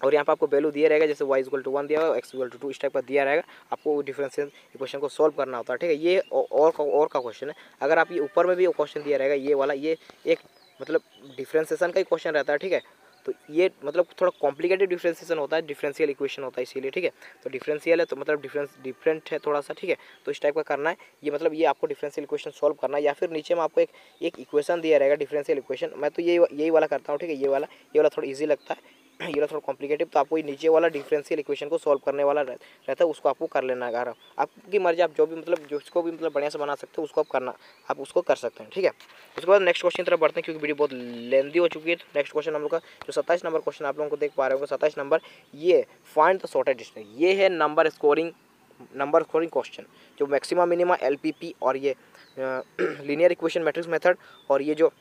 A: और यहाँ पे आपको वैल्यू दिया रहेगा, जैसे y = 1 दिया हुआ है, x = 2 इस टाइप का दिया रहेगा। आपको डिफरेंशियल इक्वेशन को सॉल्व करना होता है, ठीक है। ये और का क्वेश्चन है। अगर आप ये ऊपर में भी क्वेश्चन दिया रहेगा, ये वाला ये एक मतलब डिफरेंशिएशन का ही क्वेश्चन रहता है, ठीक है। तो ये मतलब थोड़ा कॉम्प्लिकेटेड डिफरेंशिएशन होता है, डिफरेंशियल इक्वेशन होता है इसीलिए, ठीक है। तो डिफरेंशियल है तो मतलब डिफरेंट है थोड़ा सा, ठीक है। तो इस टाइप का करना है, ये मतलब ये आपको डिफरेंशियल इक्वेशन सॉल्व करना है, या फिर नीचे में आपको एक इक्वेशन दिया रहेगा डिफरेंशियल इक्वेशन। मैं तो यही वाला करता हूँ, ठीक है। ये वाला थोड़ा ईजी लगता है, ये वाला थोड़ा कॉम्प्लिकेटेड, तो आपको ये नीचे वाला डिफरेंशियल इक्वेशन को सॉल्व करने वाला रहता है, उसको आपको कर लेना है। अगर आपकी मर्जी, आप जो भी मतलब जिसको भी मतलब बढ़िया से बना सकते हो उसको आप उसको कर सकते हैं, ठीक है। उसके बाद नेक्स्ट क्वेश्चन तरफ बढ़ते हैं, क्योंकि वीडियो बहुत लेंदी हो चुकी है। तो नेक्स्ट क्वेश्चन हम लोग का जो 27 नंबर क्वेश्चन आप लोगों को देख पा रहे हो, 27 नंबर, ये फाइंड द शॉर्टेस्ट डिस्टेंस, ये है नंबर स्कोरिंग क्वेश्चन, जो मैक्सिमम मिनिमम एलपीपी और ये लीनियर इक्वेशन मैट्रिक्स मेथड और ये जो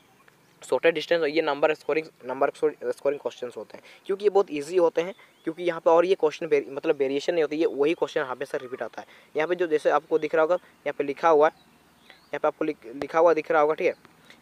A: शॉर्टेस्ट डिस्टेंस, ये नंबर स्कोरिंग क्वेश्चंस होते हैं, क्योंकि ये बहुत इजी होते हैं। क्योंकि यहाँ पे और ये क्वेश्चन मतलब वेरिएशन नहीं होती, ये वही क्वेश्चन हमेशा रिपीट आता है। यहाँ पे जो जैसे आपको दिख रहा होगा, यहाँ पे लिखा हुआ है, यहाँ पे आपको लिखा हुआ दिख रहा होगा, ठीक है,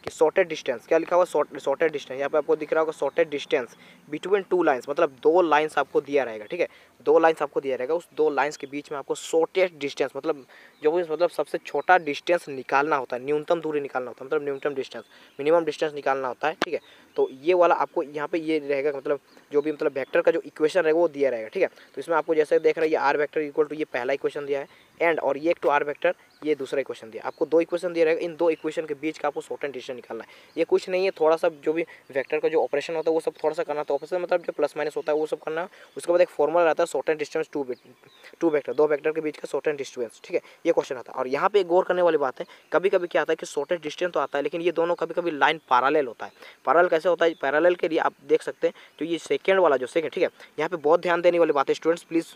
A: कि शॉर्टेस्ट डिस्टेंस, क्या लिखा हुआ, शॉर्टेस्ट डिस्टेंस। यहाँ पे आपको दिख रहा होगा shortest distance between two lines, मतलब दो लाइंस आपको दिया रहेगा, ठीक है। दो लाइंस आपको दिया रहेगा, उस दो लाइंस के बीच में आपको शॉर्टेस्ट डिस्टेंस मतलब जो भी मतलब सबसे छोटा डिस्टेंस निकालना होता है, न्यूनतम दूरी निकालना होता है, मतलब न्यूनतम डिस्टेंस, मिनिमम डिस्टेंस निकालना होता है, ठीक है। तो ये वाला आपको यहाँ पे ये रहेगा, मतलब जो भी मतलब वेक्टर का जो इक्वेशन रहेगा वो दिया रहेगा, ठीक है। तो इसमें आपको जैसे देख रहे हैं, ये आर वेक्टर इक्वल टू ये पहला इक्वेशन दिया है, एंड और ये एक टू आर वेक्टर, ये दूसरा इक्वेशन दिया। आपको दो इक्वेशन दिया रहेगा, इन दो इक्वेशन के बीच का आपको शॉर्टेस्ट डिस्टेंस निकालना है। ये कुछ नहीं है, थोड़ा सा जो भी वेक्टर का जो ऑपरेशन होता है वो सब थोड़ा सा करना, तो ऑपरेशन मतलब जो प्लस माइनस होता है वो सब करना है। उसके बाद एक फॉर्मूला रहता है शॉर्टेस्ट डिस्टेंस टू वेक्टर, दो वेक्टर के बीच का शॉर्टेस्ट डिस्टेंस, ठीक है। ये क्वेश्चन आता है। और यहाँ पे गौर करने वाली बात है, कभी कभी क्या आता है कि शॉर्टेस्ट डिस्टेंस तो आता है, लेकिन ये दोनों कभी कभी लाइन पैरेलल होता है। पैरेलल कैसे होता है, पैरेलल के लिए आप देख सकते हैं, जो ये सेकेंड वाला जो सेकेंड, ठीक है, यहाँ पे बहुत ध्यान देने वाली बात है स्टूडेंट्स, प्लीज़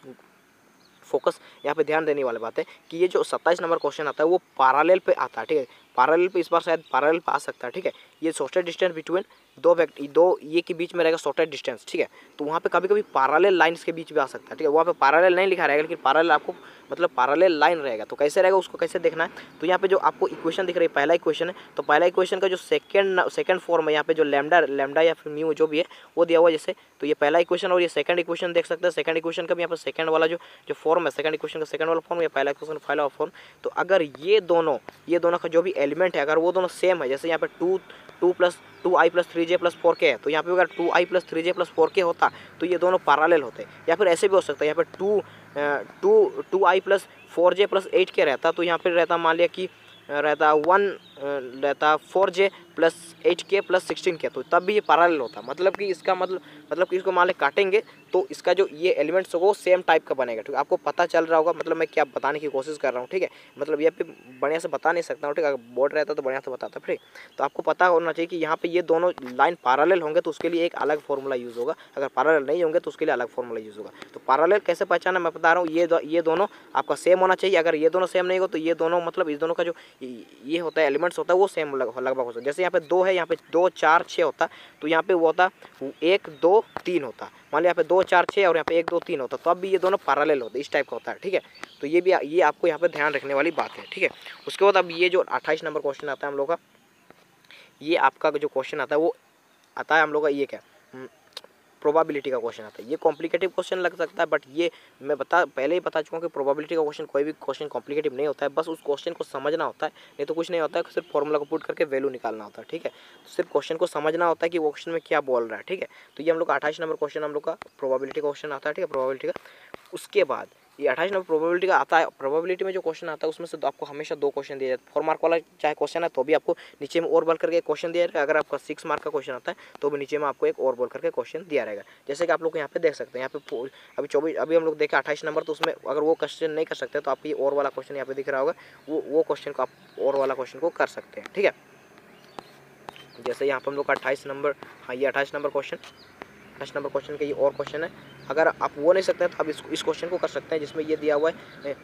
A: फोकस यहाँ पे ध्यान देने वाली बात है कि ये जो 27 नंबर क्वेश्चन आता है वो पैरेलल पे आता है, ठीक है। पैरेलल पे इस बार शायद पैरेलल पे आ सकता है, ठीक है। ये शॉर्टेस्ट डिस्टेंस बिटवीन दो ये के बीच में रहेगा शॉर्टेस्ट डिस्टेंस, ठीक है। तो वहाँ पे कभी कभी पैरेलल लाइंस के बीच भी आ सकता है, ठीक है। वहाँ पे पैरेलल नहीं लिखा रहेगा, लेकिन पैरेलल आपको मतलब पैरेलल लाइन रहेगा। तो कैसे रहेगा उसको कैसे देखना है, तो यहाँ पे जो आपको इक्वेशन दिख रही है, पहला इक्वेशन है, तो पहला इक्वेशन का जो सेकंड फॉर्म है, यहाँ पे जो लैम्डा या फिर म्यू जो भी है वो दिया हुआ है जैसे, तो ये पहला इक्वेशन और ये सेकंड इक्वेशन देख सकते हैं। सेकंड इक्वेशन का भी यहाँ पर सेकंड वाला जो फॉर्म है, सेकंड इक्वेशन का सेकंड वाला फॉर्म, या पहला इक्वेशन पहला फॉर्म। तो अगर ये दोनों का जो भी एलिमेंट है, अगर वो दोनों सेम है, जैसे यहाँ पे to I plus 3j plus 4k है, तो यहाँ पे अगर 2i plus 3j plus 4k होता तो ये दोनों पैरेलल होते। या फिर ऐसे भी हो सकता है, यहाँ पे to I plus 4j plus 8k रहता, तो यहाँ पे रहता, मान लिया कि रहता 4j plus 8k plus 16k, तो तब भी ये पैरेलल होता। मतलब कि इसका मतलब कि इसको मान ले काटेंगे तो इसका जो ये एलिमेंट्स होगा वो सेम टाइप का बनेगा, ठीक है। आपको पता चल रहा होगा मतलब मैं क्या बताने की कोशिश कर रहा हूँ, ठीक है। मतलब ये पे बढ़िया से बता नहीं सकता हूँ, ठीक है। अगर बोर्ड रहता तो बढ़िया से बताता, ठीक। तो आपको पता होना चाहिए कि यहाँ पे ये दोनों लाइन पैरेलल होंगे तो उसके लिए एक अलग फॉर्मूला यूज़ होगा, अगर पैरेलल नहीं होंगे तो उसके लिए अलग फॉर्मूला यूज़ होगा। तो पैरेलल कैसे पहचाना मैं बता रहा हूँ, ये दोनों आपका सेम होना चाहिए। अगर ये दोनों सेम नहीं हो तो ये दोनों मतलब इस दोनों का जो ये होता है एलिमेंट्स होता है वो सेम लगभग होता है। जैसे यहाँ पे 2 है, यहाँ पे 2 4 6 होता, तो यहाँ पे वो होता 1 2 3 होता। मान लिया यहाँ पे 2 4 6 और यहाँ पे 1 2 3 होता, तो अब भी ये दोनों पैरेलल होते, इस टाइप का होता है, ठीक है। तो ये आपको यहाँ पे ध्यान रखने वाली बात है, ठीक है। उसके बाद अब ये जो 28 नंबर क्वेश्चन आता है हम लोग का, ये आपका जो क्वेश्चन आता है वो आता है हम लोग का, ये क्या प्रोबेबिलिटी का क्वेश्चन आता है। ये कॉम्प्लिकेटिव क्वेश्चन लग सकता है, बट ये मैं पहले ही बता चुका हूँ कि प्रोबेबिलिटी का क्वेश्चन कोई भी क्वेश्चन कॉम्प्लिकेटिव नहीं होता है, बस उस क्वेश्चन को समझना होता है, नहीं तो कुछ नहीं होता है। सिर्फ फॉर्मूला को पुट करके वैल्यू निकालना होता है, ठीक है। तो सिर्फ क्वेश्चन को समझना होता है कि वो क्वेश्चन में क्या बोल रहा है, ठीक है। तो ये हम लोग का 28 नंबर क्वेश्चन हम लोग का प्रोबेबिलिटी का क्वेश्चन आता है, ठीक है, प्रोबेबिलिटी का। उसके बाद ये 28 नंबर प्रोबेबिलिटी का आता है। प्रोबेबिलिटी में जो क्वेश्चन आता है उसमें से तो आपको हमेशा 2 क्वेश्चन दिए जाते हैं। 4 मार्क वाला चाहे क्वेश्चन है तो भी आपको नीचे में और बोल करके एक क्वेश्चन दिया रहेगा। अगर आपका 6 मार्क का क्वेश्चन आता है तो भी नीचे में आपको एक और बोल करके क्वेश्चन दिया रहेगा। जैसे कि आप लोग यहाँ पे देख सकते हैं, यहाँ पे अभी हम लोग देखें 28 नंबर, तो उसमें अगर वो क्वेश्चन नहीं कर सकते तो आप ये और वाला क्वेश्चन यहाँ पे दिख रहा होगा, वो क्वेश्चन को आप और वाला क्वेश्चन को कर सकते हैं, ठीक है। जैसे यहाँ पर हम लोग का 28 नंबर, हाँ ये 28 नंबर क्वेश्चन, 28 नंबर क्वेश्चन का ये और क्वेश्चन है। अगर आप वो नहीं सकते हैं तो आप इस क्वेश्चन को कर सकते हैं, जिसमें ये दिया हुआ है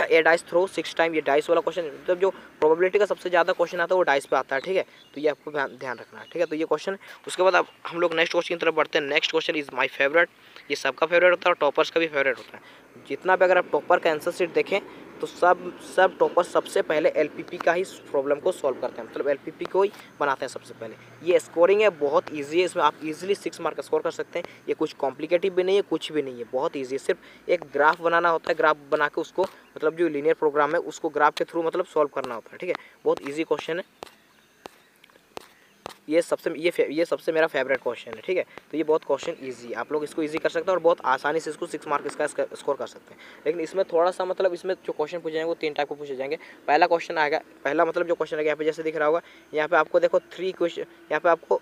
A: ए डाइस थ्रो 6 टाइम। ये डाइस वाला क्वेश्चन, मतलब जो प्रोबेबिलिटी का सबसे ज़्यादा क्वेश्चन आता है वो डाइस पे आता है, ठीक है। तो ये आपको ध्यान रखना है, ठीक है। तो ये क्वेश्चन, उसके बाद अब हम लोग नेक्स्ट क्वेश्चन की तरफ बढ़ते हैं। Next question is my favourite, ये सबका फेवरेट होता है और टॉपर्स का भी फेवरेट होता है। जितना भी अगर आप टॉपर का आंसर शीट देखें तो सब टॉपर सबसे पहले एलपीपी का ही प्रॉब्लम को सॉल्व करते हैं, मतलब एलपीपी को ही बनाते हैं सबसे पहले। ये स्कोरिंग है, बहुत इजी है, इसमें आप इजीली 6 मार्क स्कोर कर सकते हैं। ये कुछ कॉम्प्लिकेटिव भी नहीं है, कुछ भी नहीं है, बहुत ईजी है। सिर्फ एक ग्राफ बनाना होता है, ग्राफ बना के उसको मतलब जो लीनियर प्रोग्राम है उसको ग्राफ के थ्रू मतलब सॉल्व करना होता है, ठीक है। बहुत ईजी क्वेश्चन है। ये सबसे मेरा फेवरेट क्वेश्चन है, ठीक है। तो ये बहुत क्वेश्चन ईजी है, आप लोग इसको ईजी कर सकते हैं और बहुत आसानी से इसको 6 मार्क इसका स्कोर कर सकते हैं। लेकिन इसमें थोड़ा सा मतलब इसमें जो क्वेश्चन पूछे जाएंगे वो 3 टाइप को पूछे जाएंगे। पहला क्वेश्चन आएगा, पहला मतलब जो क्वेश्चन आएगा यहाँ पे जैसे दिख रहा होगा, यहाँ पे आपको देखो 3 क्वेश्चन, यहाँ पे आपको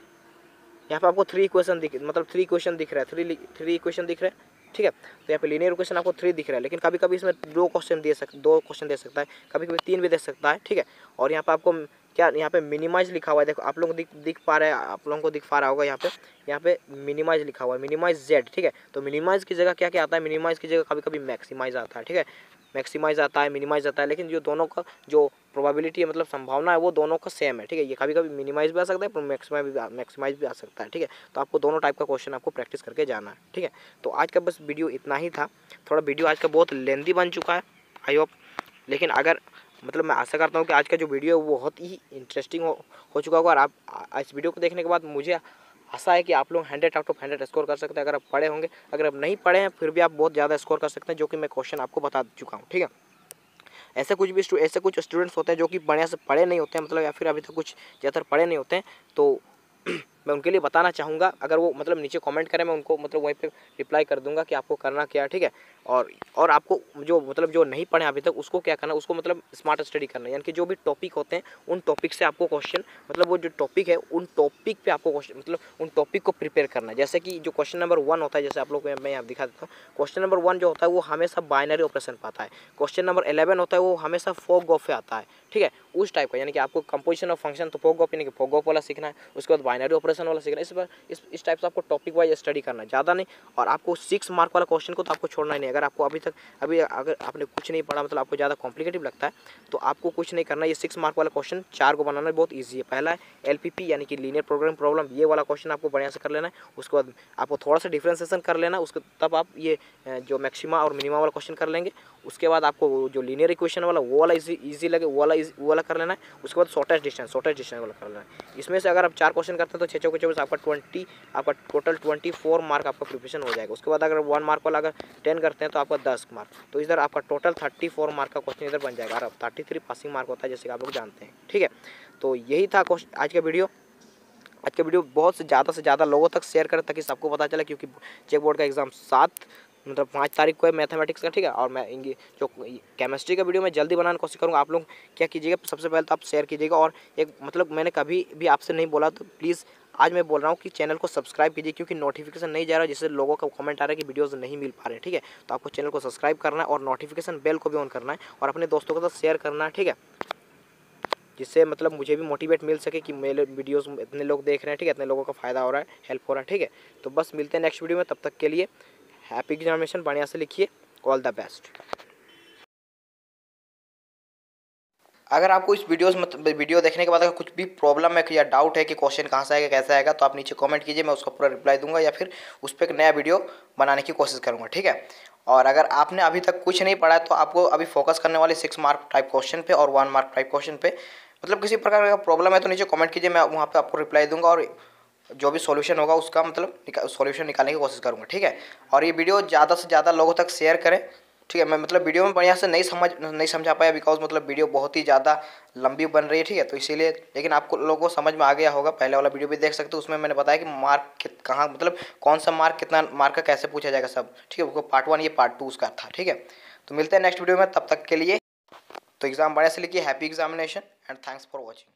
A: 3 क्वेश्चन मतलब 3 क्वेश्चन दिख रहा है, 3 इक्वेशन दिख रहा है, ठीक है। तो यहाँ पे लीनियर इक्वेशन आपको 3 दिख रहा है, लेकिन कभी कभी इसमें 2 क्वेश्चन दे सकता है, कभी कभी 3 भी दे सकता है, ठीक है। और यहाँ पे आपको क्या यहाँ पे मिनिमाइज लिखा हुआ है, देखो आप लोगों को दिख पा रहा है, आप लोगों को दिख पा रहा होगा यहाँ पे मिनिमाइज लिखा हुआ है, मिनिमाइज जेड, ठीक है। तो मिनिमाइज की जगह क्या क्या आता है, मिनिमाइज की जगह कभी कभी मैक्सिमाइज आता है, ठीक है। मैक्सिमाइज आता है, मिनिमाइज आता है, लेकिन जो दोनों का जो प्रोबेबिलिटी है मतलब संभावना है वो दोनों का सेम है, ठीक है। ये कभी कभी मिनिमाइज भी आ सकता है, मैक्सिमाइज भी आ सकता है, ठीक है। तो आपको दोनों टाइप का क्वेश्चन आपको प्रैक्टिस करके जाना है, ठीक है। तो आज का बस वीडियो इतना ही था, थोड़ा वीडियो आज का बहुत लेंदी बन चुका है आई होप, लेकिन अगर मतलब मैं आशा करता हूँ कि आज का जो वीडियो है वो बहुत ही इंटरेस्टिंग हो चुका होगा। और आप इस वीडियो को देखने के बाद मुझे आशा है कि आप लोग 100 आउट ऑफ 100 स्कोर कर सकते हैं अगर आप पढ़े होंगे। अगर आप नहीं पढ़े हैं फिर भी आप बहुत ज़्यादा स्कोर कर सकते हैं, जो कि मैं क्वेश्चन आपको बता चुका हूँ, ठीक है। ऐसे कुछ स्टूडेंट्स होते हैं जो कि बढ़िया से पढ़े नहीं होते हैं, मतलब या फिर अभी तक कुछ ज़्यादातर पढ़े नहीं होते हैं, तो मैं उनके लिए बताना चाहूँगा, अगर वो मतलब नीचे कमेंट करें मैं उनको मतलब वहीं पे रिप्लाई कर दूंगा कि आपको करना क्या है, ठीक है। और आपको जो मतलब जो नहीं पढ़े अभी तक उसको क्या करना है, उसको मतलब स्मार्ट स्टडी करना है, यानी कि जो भी टॉपिक होते हैं उन टॉपिक से आपको क्वेश्चन मतलब वो जो टॉपिक है उन टॉपिक पे आपको क्वेश्चन मतलब उन टॉपिक को प्रिपेयर करना है। जैसे कि जो क्वेश्चन नंबर 1 होता है, जैसे आप लोग को मैं यहाँ दिखा देता हूँ, क्वेश्चन नंबर 1 जो होता है वो हमेशा बाइनरी ऑपरेशन पे आता है। क्वेश्चन नंबर 11 होता है वो हमेशा फोगॉफ पे आता है, ठीक है। उस टाइप का, यानी कि आपको कंपोजिशन ऑफ फंक्शन तो फोगॉफ यानी कि फोगॉफ वाला सीखना है, उसके बाद बाइनरी ऑपरेशन वाला सीखना है। इस टाइप से आपको टॉपिक वाइज स्टडी करना है, ज़्यादा नहीं। और आपको 6 मार्क वाला क्वेश्चन को तो आपको छोड़ना ही नहीं। अगर आपको अभी अगर आपने कुछ नहीं पढ़ा, मतलब आपको ज़्यादा कॉम्प्लिकेटिव लगता है, तो आपको कुछ नहीं करना। ये 6 मार्क वाला क्वेश्चन 4 को बनाना बहुत ईजी है। पहला है LPP यानी कि लीनियर प्रोग्रामिंग प्रॉब्लम, ये वाला क्वेश्चन आपको बढ़िया से कर लेना है। उसके बाद आपको थोड़ा सा डिफ्रेंसिएशन कर लेना, उसके तब आप ये जो मैक्सिमा और मिनिमा वाला क्वेश्चन कर लेंगे। उसके बाद आपको जो लीनियर इक्वेशन वाला वो वाला ईजी लगे वो वाला कर लेना है। उसके बाद शॉर्टेस्ट डिस्टेंस वाला कर लेना है। इसमें से अगर आप 4 क्वेश्चन करते हैं तो 6 चौके 24 आपका टोटल 24 मार्क आपका प्रिपरेशन हो जाएगा। उसके बाद अगर 1 मार्क वाला अगर 10 करते हैं तो आपका 10 मार्क, तो इधर आपका टोटल 34 मार्क का क्वेश्चन इधर बन जाएगा। और 33 पासिंग मार्क होता है, जैसे कि आप लोग जानते हैं, ठीक है। तो यही था आज का वीडियो। आज का वीडियो बहुत से ज़्यादा लोगों तक शेयर करें ताकि सबको पता चले, क्योंकि चेक बोर्ड का एग्ज़ाम 5 तारीख को है मैथमेटिक्स का, ठीक है। और मैं जो केमिस्ट्री का वीडियो मैं जल्दी बनाने की कोशिश करूँगा। आप लोग क्या कीजिएगा, सबसे पहले तो आप शेयर कीजिएगा। और एक मतलब मैंने कभी भी आपसे नहीं बोला, तो प्लीज़ आज मैं बोल रहा हूँ कि चैनल को सब्सक्राइब कीजिए, क्योंकि नोटिफिकेशन नहीं जा रहा है, जिससे लोगों का कमेंट आ रहा है कि वीडियोज़ नहीं मिल पा रहे हैं, ठीक है। तो आपको चैनल को सब्सक्राइब करना है और नोटिफिकेशन बेल को भी ऑन करना है और अपने दोस्तों के साथ शेयर करना है, ठीक है, जिससे मतलब मुझे भी मोटिवेट मिल सके कि मेरे वीडियोस इतने लोग देख रहे हैं, ठीक है, इतने लोगों का फ़ायदा हो रहा है, हेल्प हो रहा है, ठीक है। तो बस मिलते हैं नेक्स्ट वीडियो में, तब तक के लिए हैप्पी एग्जामिनेशन, बढ़िया से लिखिए, ऑल द बेस्ट। अगर आपको इस वीडियो देखने के बाद अगर कुछ भी प्रॉब्लम है या डाउट है कि क्वेश्चन कहाँ से आएगा कैसे आएगा, तो आप नीचे कमेंट कीजिए, मैं उसका पूरा रिप्लाई दूंगा या फिर उस पर एक नया वीडियो बनाने की कोशिश करूँगा, ठीक है। और अगर आपने अभी तक कुछ नहीं पढ़ा है तो आपको अभी फोकस करने वाले 6 मार्क टाइप क्वेश्चन पे और 1 मार्क टाइप क्वेश्चन पे, मतलब किसी प्रकार का प्रॉब्लम है तो नीचे कमेंट कीजिए, मैं वहाँ पर आपको रिप्लाई दूंगा और जो भी सॉल्यूशन होगा उसका मतलब सॉल्यूशन निकालने की कोशिश करूँगा, ठीक है। और ये वीडियो ज़्यादा से ज़्यादा लोगों तक शेयर करें, ठीक है। मैं मतलब वीडियो में बढ़िया से नहीं समझा पाया, बिकॉज मतलब वीडियो बहुत ही ज़्यादा लंबी बन रही है, ठीक है, तो इसीलिए। लेकिन आपको लोगों को समझ में आ गया होगा, पहले वाला वीडियो भी देख सकते हो, उसमें मैंने बताया कि मार्क कहाँ मतलब कौन सा मार्क कितना मार्क का कैसे पूछा जाएगा सब, ठीक है। वो पार्ट 1 ये पार्ट 2 उसका था, ठीक है। तो मिलते हैं नेक्स्ट वीडियो में, तब तक के लिए तो एग्ज़ाम बढ़िया से लिखिए, happy examination and thanks for watching.